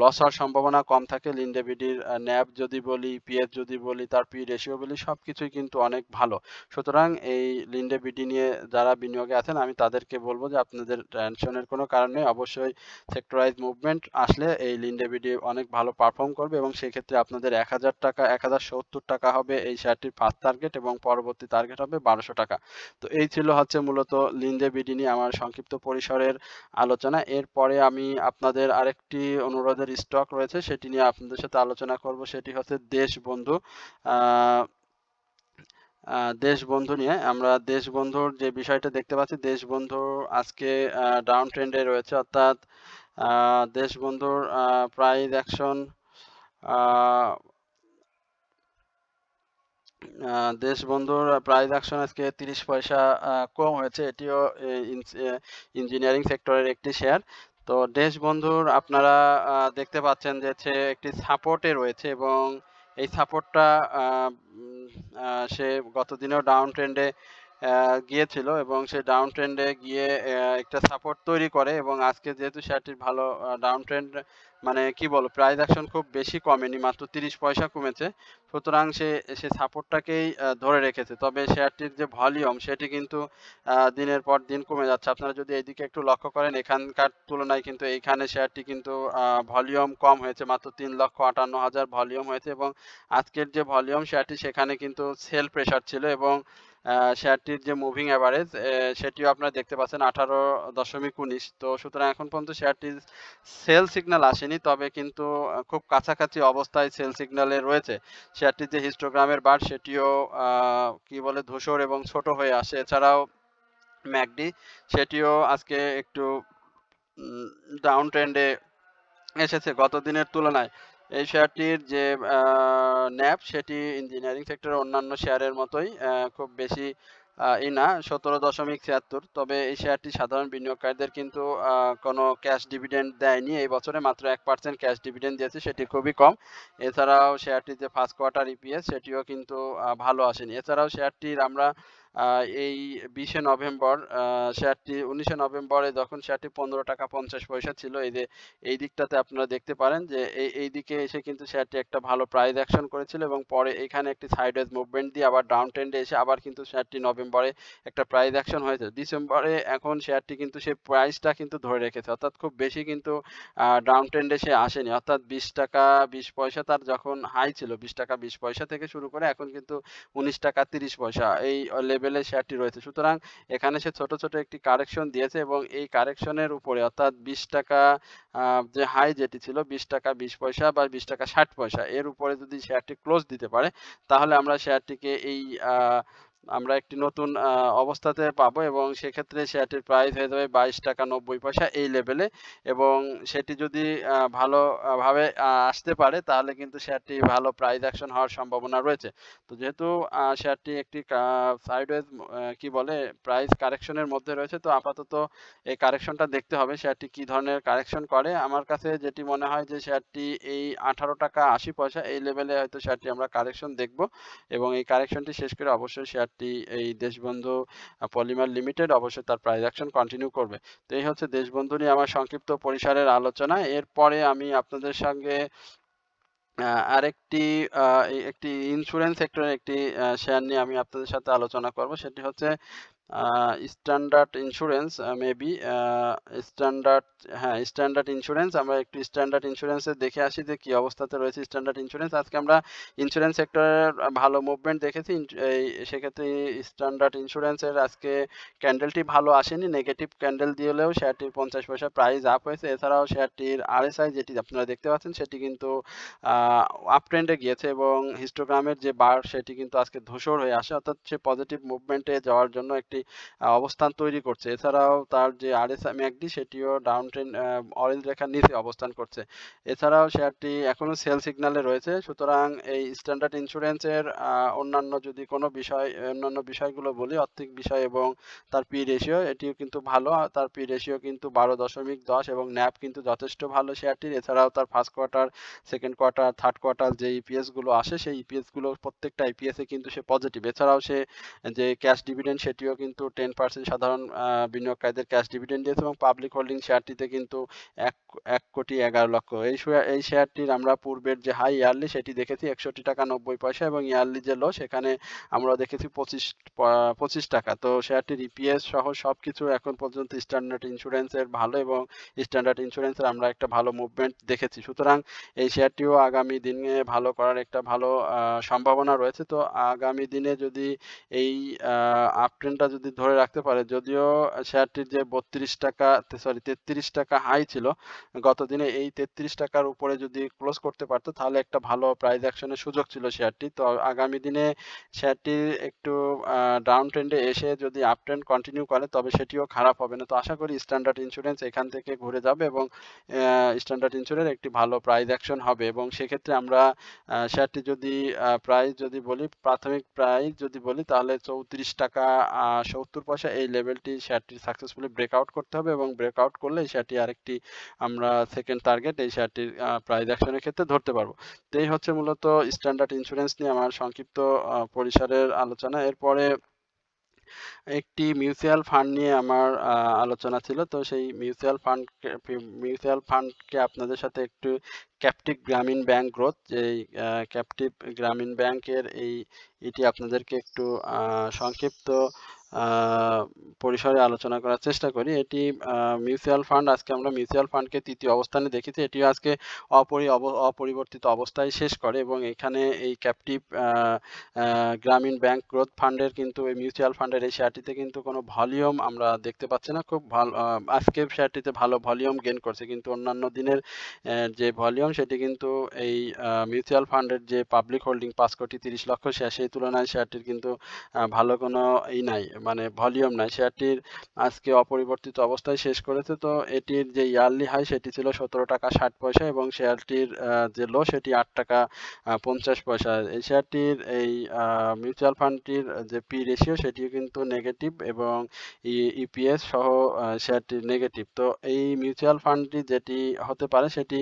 লস হওয়ার সম্ভাবনা কম থাকে। লিন্ডে বিডির ন্যাব যদি বলি, পিএস যদি বলি, তার পি রেশিও বলি সবকিছুই কিন্তু অনেক ভালো। সুতরাং এই লিন্ডে বিডি নিয়ে যারা বিনিয়োগে আছেন আমি তাদেরকে বলবো যে আপনাদের টেনশনের কোনো কারণ নেই। অবশ্যই সেক্টরাইজ মুভমেন্ট আসলে এই লিন্ডে বিডি অনেক ভালো পারফর্ম করবে এবং সেক্ষেত্রে আপনাদের ১০০০ টাকা ১০৭০ টাকা হবে এই শেয়ারটির ফার্স্ট টার্গেট এবং পরবর্তী টার্গেট হবে ১২০০ টাকা। তো এই ছিল হচ্ছে মূলত লিন্ডে বিডি নিয়ে আমার সংক্ষিপ্ত পরিসরের আলোচনা। এরপরে আমি আপনাদের আরেকটি অনুরোধের স্টক রয়েছে সেটি নিয়ে আপনাদের সাথে আলোচনা করব, সেটি হচ্ছে দেশবন্ধু। দেশবন্ধু নিয়ে আমরা দেশবন্ধুর যে বিষয়টা দেখতে পাচ্ছি, দেশবন্ধু আজকে ডাউন ট্রেন্ডে রয়েছে, অর্থাৎ দেশবন্ধুর প্রাইস অ্যাকশন দেশবন্ধুর প্রাইস অ্যাকশন আজকে ৩০ পয়সা কম হয়েছে। এটিও ইঞ্জিনিয়ারিং সেক্টরের একটি শেয়ার। তো দেশবন্ধুর আপনারা দেখতে পাচ্ছেন যে সে একটি সাপোর্টে রয়েছে এবং এই সাপোর্টটা সে গত দিনেও ডাউন ট্রেন্ডে গিয়েছিল এবং সেই ডাউন ট্রেন্ডে গিয়ে একটা সাপোর্ট তৈরি করে এবং আজকে যেহেতু শেয়ারটির ভালো ডাউন ট্রেন্ড মানে কি বলবো প্রাইস অ্যাকশন খুব বেশি কমেনি, মাত্র 30 পয়সা কমেছে। সুতরাং সে সাপোর্টটাকেই ধরে রেখেছে। তবে শেয়ারটির যে ভলিউম সেটি কিন্তু দিনের পর দিন কমে যাচ্ছে। আপনারা যদি এইদিকে একটু লক্ষ্য করেন এখানকার তুলনায় কিন্তু এইখানে শেয়ারটি কিন্তু ভলিউম কম হয়েছে, মাত্র 3,58,000 ভলিউম হয়েছে এবং আজকের যে ভলিউম শেয়ারটি সেখানে কিন্তু সেল প্রেশার ছিল এবং শেয়ারটির যে মুভিং এভারেজ সেটিও আপনারা দেখতে পাচ্ছেন 18.19। তো সুতরাং এখন পর্যন্ত শেয়ারটির সেল সিগন্যাল আসেনি, তবে কিন্তু খুব কাছাকাছি অবস্থায় সেল সিগন্যালে রয়েছে। শেয়ারটির যে হিস্টোগ্রামের বার সেটিও কি বলে ধূসর এবং ছোট হয়ে আসে। এছাড়াও ম্যাকডি সেটিও আজকে একটু ডাউন ট্রেন্ডে এসেছে গত দিনের তুলনায়। এই শেয়ারটির যে ন্যাপ সেটি ইঞ্জিনিয়ারিং সেক্টরের অন্যান্য শেয়ারের মতোই খুব বেশি না 17.76। তবে এই শেয়ারটি সাধারণ বিনিয়োগকারীদের কিন্তু কোনো ক্যাশ ডিভিডেন্ড দেয়নি। এই বছরে মাত্র 1% ক্যাশ ডিভিডেন্ড দিয়েছে, সেটি খুবই কম। এছাড়াও শেয়ারটির যে ফার্স্ট কোয়ার্টার ইপিএস সেটিও কিন্তু ভালো আসেনি। এছাড়াও শেয়ারটির আমরা এই 20শে নভেম্বর শেয়ারটি 19শে নভেম্বরে যখন শেয়ারটি 15 টাকা 50 পয়সা ছিল, এই যে এই দিকটাতে আপনারা দেখতে পারেন যে এই দিকে এসে কিন্তু শেয়ারটি একটা ভালো প্রাইস অ্যাকশন করেছিল এবং পরে এখানে একটি সাইডওয়েজ মুভমেন্ট দিয়ে আবার ডাউন ট্রেন্ডে এসে আবার কিন্তু শেয়ারটি নভেম্বরে একটা প্রাইস অ্যাকশন হয়েছে। ডিসেম্বরে এখন শেয়ারটি কিন্তু সেই প্রাইসটা কিন্তু ধরে রেখেছে, অর্থাৎ খুব বেশি কিন্তু ডাউন ট্রেন্ডে সে আসেনি। অর্থাৎ 20 টাকা 20 পয়সা তার যখন হাই ছিল 20 টাকা 20 পয়সা থেকে শুরু করে এখন কিন্তু 19 টাকা 30 পয়সা এই লেভেলে শেয়ারটি রয়েছে। সুতরাং এখানে সে ছোট, ছোট একটি কারেকশন দিয়েছে এবং এই কারেকশনের উপরে অর্থাৎ 20 টাকা যে হাই যেটি ছিল 20 টাকা 20 পয়সা বা 20 টাকা 60 পয়সা এর উপরে যদি শেয়ারটি ক্লোজ দিতে পারে তাহলে আমরা শেয়ারটিকে আমরা একটি নতুন অবস্থাতে পাবো এবং সেক্ষেত্রে শেয়ারটির প্রাইস হয়ে যাবে 22 টাকা 90 পয়সা এই লেভেলে এবং সেটি যদি ভালো ভাবে আসতে পারে তাহলে কিন্তু শেয়ারটি ভালো প্রাইস অ্যাকশন হওয়ার সম্ভাবনা রয়েছে। তো যেহেতু শেয়ারটি একটি সাইডওয়েজ কি বলে প্রাইস কারেকশনের মধ্যে রয়েছে, তো আপাতত এই কারেকশনটা দেখতে হবে শেয়ারটি কি ধরনের কারেকশন করে। আমার কাছে যেটি মনে হয় যে শেয়ারটি এই 18 টাকা 80 পয়সা এই লেভেলে হয়তো শেয়ারটি আমরা কারেকশন দেখব এবং এই কারেকশনটি শেষ করে অবশ্যই শেয়ারটি এই দেশবন্ধু পলিমার লিমিটেড অবশ্যই তার প্রাইস অ্যাকশন কন্টিনিউ করবে। তো এই হচ্ছে দেশবন্ধু নিয়ে আমার সংক্ষিপ্ত পরিসরের আলোচনা। এরপরে আমি আপনাদের সঙ্গে আরেকটি একটি ইন্স্যুরেন্স সেক্টরের একটি শেয়ার নিয়ে আমি আপনাদের সাথে আলোচনা করব। সেটি হচ্ছে স্ট্যান্ডার্ড ইন্স্যুরেন্স মেবি স্ট্যান্ডার্ড হ্যাঁ, স্ট্যান্ডার্ড ইন্স্যুরেন্স। আমরা একটু স্ট্যান্ডার্ড ইন্স্যুরেন্সের দেখে আসি যে কি অবস্থাতে রয়েছে স্ট্যান্ডার্ড ইন্স্যুরেন্স। আজকে আমরা ইন্স্যুরেন্স সেক্টরের ভালো মুভমেন্ট দেখেছি। সেক্ষেত্রে স্ট্যান্ডার্ড ইন্স্যুরেন্সের আজকে ক্যান্ডেলটি ভালো আসেনি, নেগেটিভ ক্যান্ডেল দিলেও শেয়ারটির 50 পয়সা প্রাইস আপ হয়েছে। এছাড়াও শেয়ারটির আরএসআই যেটি আপনারা দেখতে পাচ্ছেন সেটি কিন্তু আপ ট্রেন্ডে গিয়েছে এবং হিস্টোগ্রামের যে বার সেটি কিন্তু আজকে ধূসর হয়ে আসে, অর্থাৎ সে পজিটিভ মুভমেন্টে যাওয়ার জন্য একটি অবস্থান তৈরি করছে। এছাড়াও তার যে আরএসআই ম্যাকডি সেটিও ডাউন ট্রেন্ড অরেঞ্জ রেখার নিচে অবস্থান করছে। এছাড়াও শেয়ারটি এখনো সেল সিগন্যালে রয়েছে। সুতরাং এই স্ট্যান্ডার্ড ইন্স্যুরেন্সের অন্যান্য যদি কোনো অন্যান্য বিষয়গুলো বলি, আর্থিক বিষয় এবং তার পি রেশিও এটিও কিন্তু ভালো। তার পি রেশিও কিন্তু 12.10 এবং ন্যাপ কিন্তু যথেষ্ট ভালো শেয়ারটির। এছাড়াও তার first quarter, second quarter, third quarter যে ইপিএস গুলো আসে সেই ইপিএস গুলো প্রত্যেকটা ইপিএস এ কিন্তু সে পজিটিভ। এছাড়াও সে যে ক্যাশ ডিভিডেন্ড সেটিও কিন্তু 10% সাধারণ বিনিয়োগকারীদের ক্যাশ ডিভিডেন্ড দিয়েছে এবং পাবলিক হোল্ডিং শেয়ারটিতে কিন্তু 1,11,00,000। এই শেয়ারটির আমরা পূর্বের যে হাই ইয়ারলি সেটি দেখেছি 61 টাকা 90 পয়সা এবং ইয়ারলি যে লো সেখানে আমরা দেখেছি 25 টাকা। তো শেয়ারটির ইপিএস সহ সবকিছু এখন পর্যন্ত স্ট্যান্ডার্ড ইন্স্যুরেন্সের ভালো এবং স্ট্যান্ডার্ড ইন্স্যুরেন্সের আমরা একটা ভালো মুভমেন্ট দেখেছি। সুতরাং এই শেয়ারটিও আগামী দিনে ভালো করার একটা ভালো সম্ভাবনা রয়েছে। তো আগামী দিনে যদি এই আপ ট্রেন্ডটা যদি ধরে রাখতে পারে, যদিও শেয়ারটির যে 33 টাকা হাই ছিল গত দিনে, এই 33 টাকার উপরে যদি ক্লোজ করতে পারতো তাহলে একটা ভালো প্রাইস অ্যাকশনের সুযোগ ছিল শেয়ারটি। তো আগামী দিনে শেয়ারটি একটু ডাউন ট্রেন্ডে এসে যদি আপ ট্রেন্ড কন্টিনিউ করে তবে সেটিও খারাপ হবে না। তো আশা করি স্ট্যান্ডার্ড ইন্স্যুরেন্স এখান থেকে ঘুরে যাবে এবং স্ট্যান্ডার্ড ইন্স্যুরেন্স একটি ভালো প্রাইস অ্যাকশন হবে এবং সেক্ষেত্রে আমরা শেয়ারটি যদি প্রাইস যদি বলি, প্রাথমিক প্রাইস যদি বলি তাহলে 34 টাকা 70 পয়সা এই লেভেলটি শেয়ারটি সাকসেসফুলি ব্রেকআউট করতে হবে এবং ব্রেকআউট করলে এই শেয়ারটি আরেকটি আমরা সেকেন্ড টার্গেট এই শেয়ারটির প্রাইস অ্যাকশনের ক্ষেত্রে ধরতে পারবো। তো এই হচ্ছে মূলত স্ট্যান্ডার্ড ইন্স্যুরেন্স নিয়ে আমার সংক্ষিপ্ত পরিসরের আলোচনা। এরপরে একটি মিউচুয়াল ফান্ড নিয়ে আমার আলোচনা ছিল। তো সেই মিউচুয়াল ফান্ডকে আপনাদের সাথে একটু ক্যাপটিভ গ্রামীণ ব্যাংক গ্রোথ, যেই ক্যাপটিভ গ্রামীণ ব্যাংকের এটি আপনাদেরকে একটু সংক্ষিপ্ত পরিসরে আলোচনা করার চেষ্টা করি। এটি মিউচুয়াল ফান্ড, আজকে আমরা মিউচুয়াল ফান্ডকে তৃতীয় অবস্থানে দেখেছি। এটিও আজকে অপরিবর্তিত অবস্থায় শেষ করে এবং এখানে এই ক্যাপটিভ গ্রামীণ ব্যাংক গ্রোথ ফান্ডের কিন্তু এই মিউচুয়াল ফান্ডের এই শেয়ারটিতে কিন্তু কোনো ভলিউম আমরা দেখতে পাচ্ছি না। খুব ভালো আজকে শেয়ারটিতে ভালো ভলিউম গেইন করছে, কিন্তু অন্যান্য দিনের যে ভলিউম সেটি কিন্তু এই মিউচুয়াল ফান্ডের যে পাবলিক হোল্ডিং 5,30,00,000 শেয়ার, সেই তুলনায় শেয়ারটির কিন্তু ভালো কোনো নাই, মানে ভলিউম নাই। শেয়ারটির আজকে অপরিবর্তিত অবস্থায় শেষ করেছে। তো এটির যে ইয়ারলি হাই সেটি ছিল 17 টাকা 60 পয়সা এবং শেয়ারটির যে লো সেটি 8 টাকা 50 পয়সা। এই শেয়ারটির এই মিউচুয়াল ফান্ডটির যে পি রেশিও সেটিও কিন্তু নেগেটিভ এবং ইপিএস সহ শেয়ারটির নেগেটিভ। তো এই মিউচুয়াল ফান্ডটি যেটি হতে পারে সেটি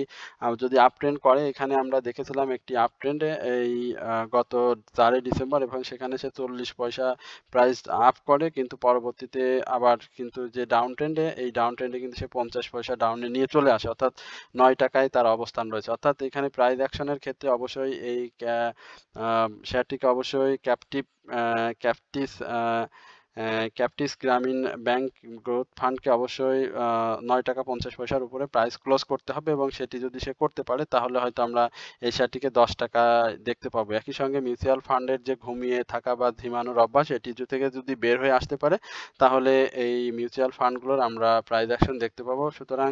যদি আপ ট্রেন্ড করে, এখানে আমরা দেখেছিলাম একটি আপ ট্রেন্ডে এই গত 4 ডিসেম্বর এবং সেখানে সে 40 পয়সা প্রাইস আপ করে, কিন্তু পরবর্তীতে আবার কিন্তু যে ডাউন ট্রেন্ডে, এই ডাউন ট্রেন্ডে কিন্তু সে 50 পয়সা ডাউনে নিয়ে চলে আসে, অর্থাৎ 9 টাকায় তার অবস্থান রয়েছে। অর্থাৎ এখানে প্রাইস অ্যাকশনের ক্ষেত্রে অবশ্যই এই শেয়ারটিকে অবশ্যই ক্যাপটিস গ্রামীণ ব্যাংক গ্রোথ ফান্ডকে অবশ্যই 9 টাকা 50 পয়সার উপরে প্রাইস ক্লোজ করতে হবে এবং সেটি যদি সে করতে পারে তাহলে হয়তো আমরা এই শেয়ারটিকে 10 টাকা দেখতে পাবো। একই সঙ্গে মিউচুয়াল ফান্ডের যে ঘুমিয়ে থাকা বা ঝিমানোর অভ্যাস, এটি থেকে যদি বের হয়ে আসতে পারে তাহলে এই মিউচুয়াল ফান্ডগুলোর আমরা প্রাইস অ্যাকশন দেখতে পাবো। সুতরাং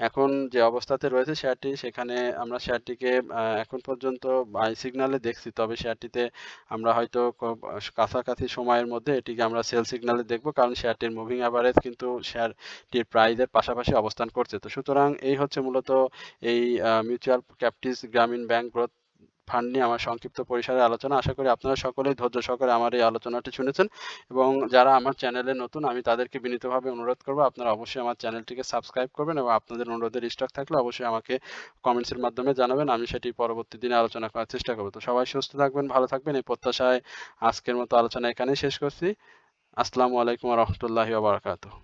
এখন যে অবস্থাতে রয়েছে শেয়ারটি, সেখানে আমরা শেয়ারটিকে এখন পর্যন্ত বাই সিগনালে দেখছি, তবে শেয়ারটিতে আমরা হয়তো কাছাকাছি সময়ের মধ্যে এটিকে আমরা সেল সিগনালে দেখব, কারণ শেয়ারটির মুভিং অ্যাভারেজ কিন্তু শেয়ারটির প্রাইজের পাশাপাশি অবস্থান করছে। তো সুতরাং এই হচ্ছে মূলত এই মিউচুয়াল ক্যাপটিস গ্রামীণ ব্যাংক গ্রোথ ফান্ড নিয়ে আমার সংক্ষিপ্ত পরিসরে আলোচনা। আশা করি আপনারা সকলেই ধৈর্য সহকারে আমার এই আলোচনাটি শুনেছেন এবং যারা আমার চ্যানেলে নতুন, আমি তাদেরকে বিনীতভাবে অনুরোধ করব আপনারা অবশ্যই আমার চ্যানেলটিকে সাবস্ক্রাইব করবেন এবং আপনাদের অনুরোধের স্টক থাকলে অবশ্যই আমাকে কমেন্টসের মাধ্যমে জানাবেন, আমি সেটি পরবর্তী দিনে আলোচনা করার চেষ্টা করব। তো সবাই সুস্থ থাকবেন, ভালো থাকবেন, এই প্রত্যাশায় আজকের মতো আলোচনা এখানেই শেষ করছি। আসসালামু আলাইকুম ওয়া রাহমাতুল্লাহি ওয়া বারাকাতুহু।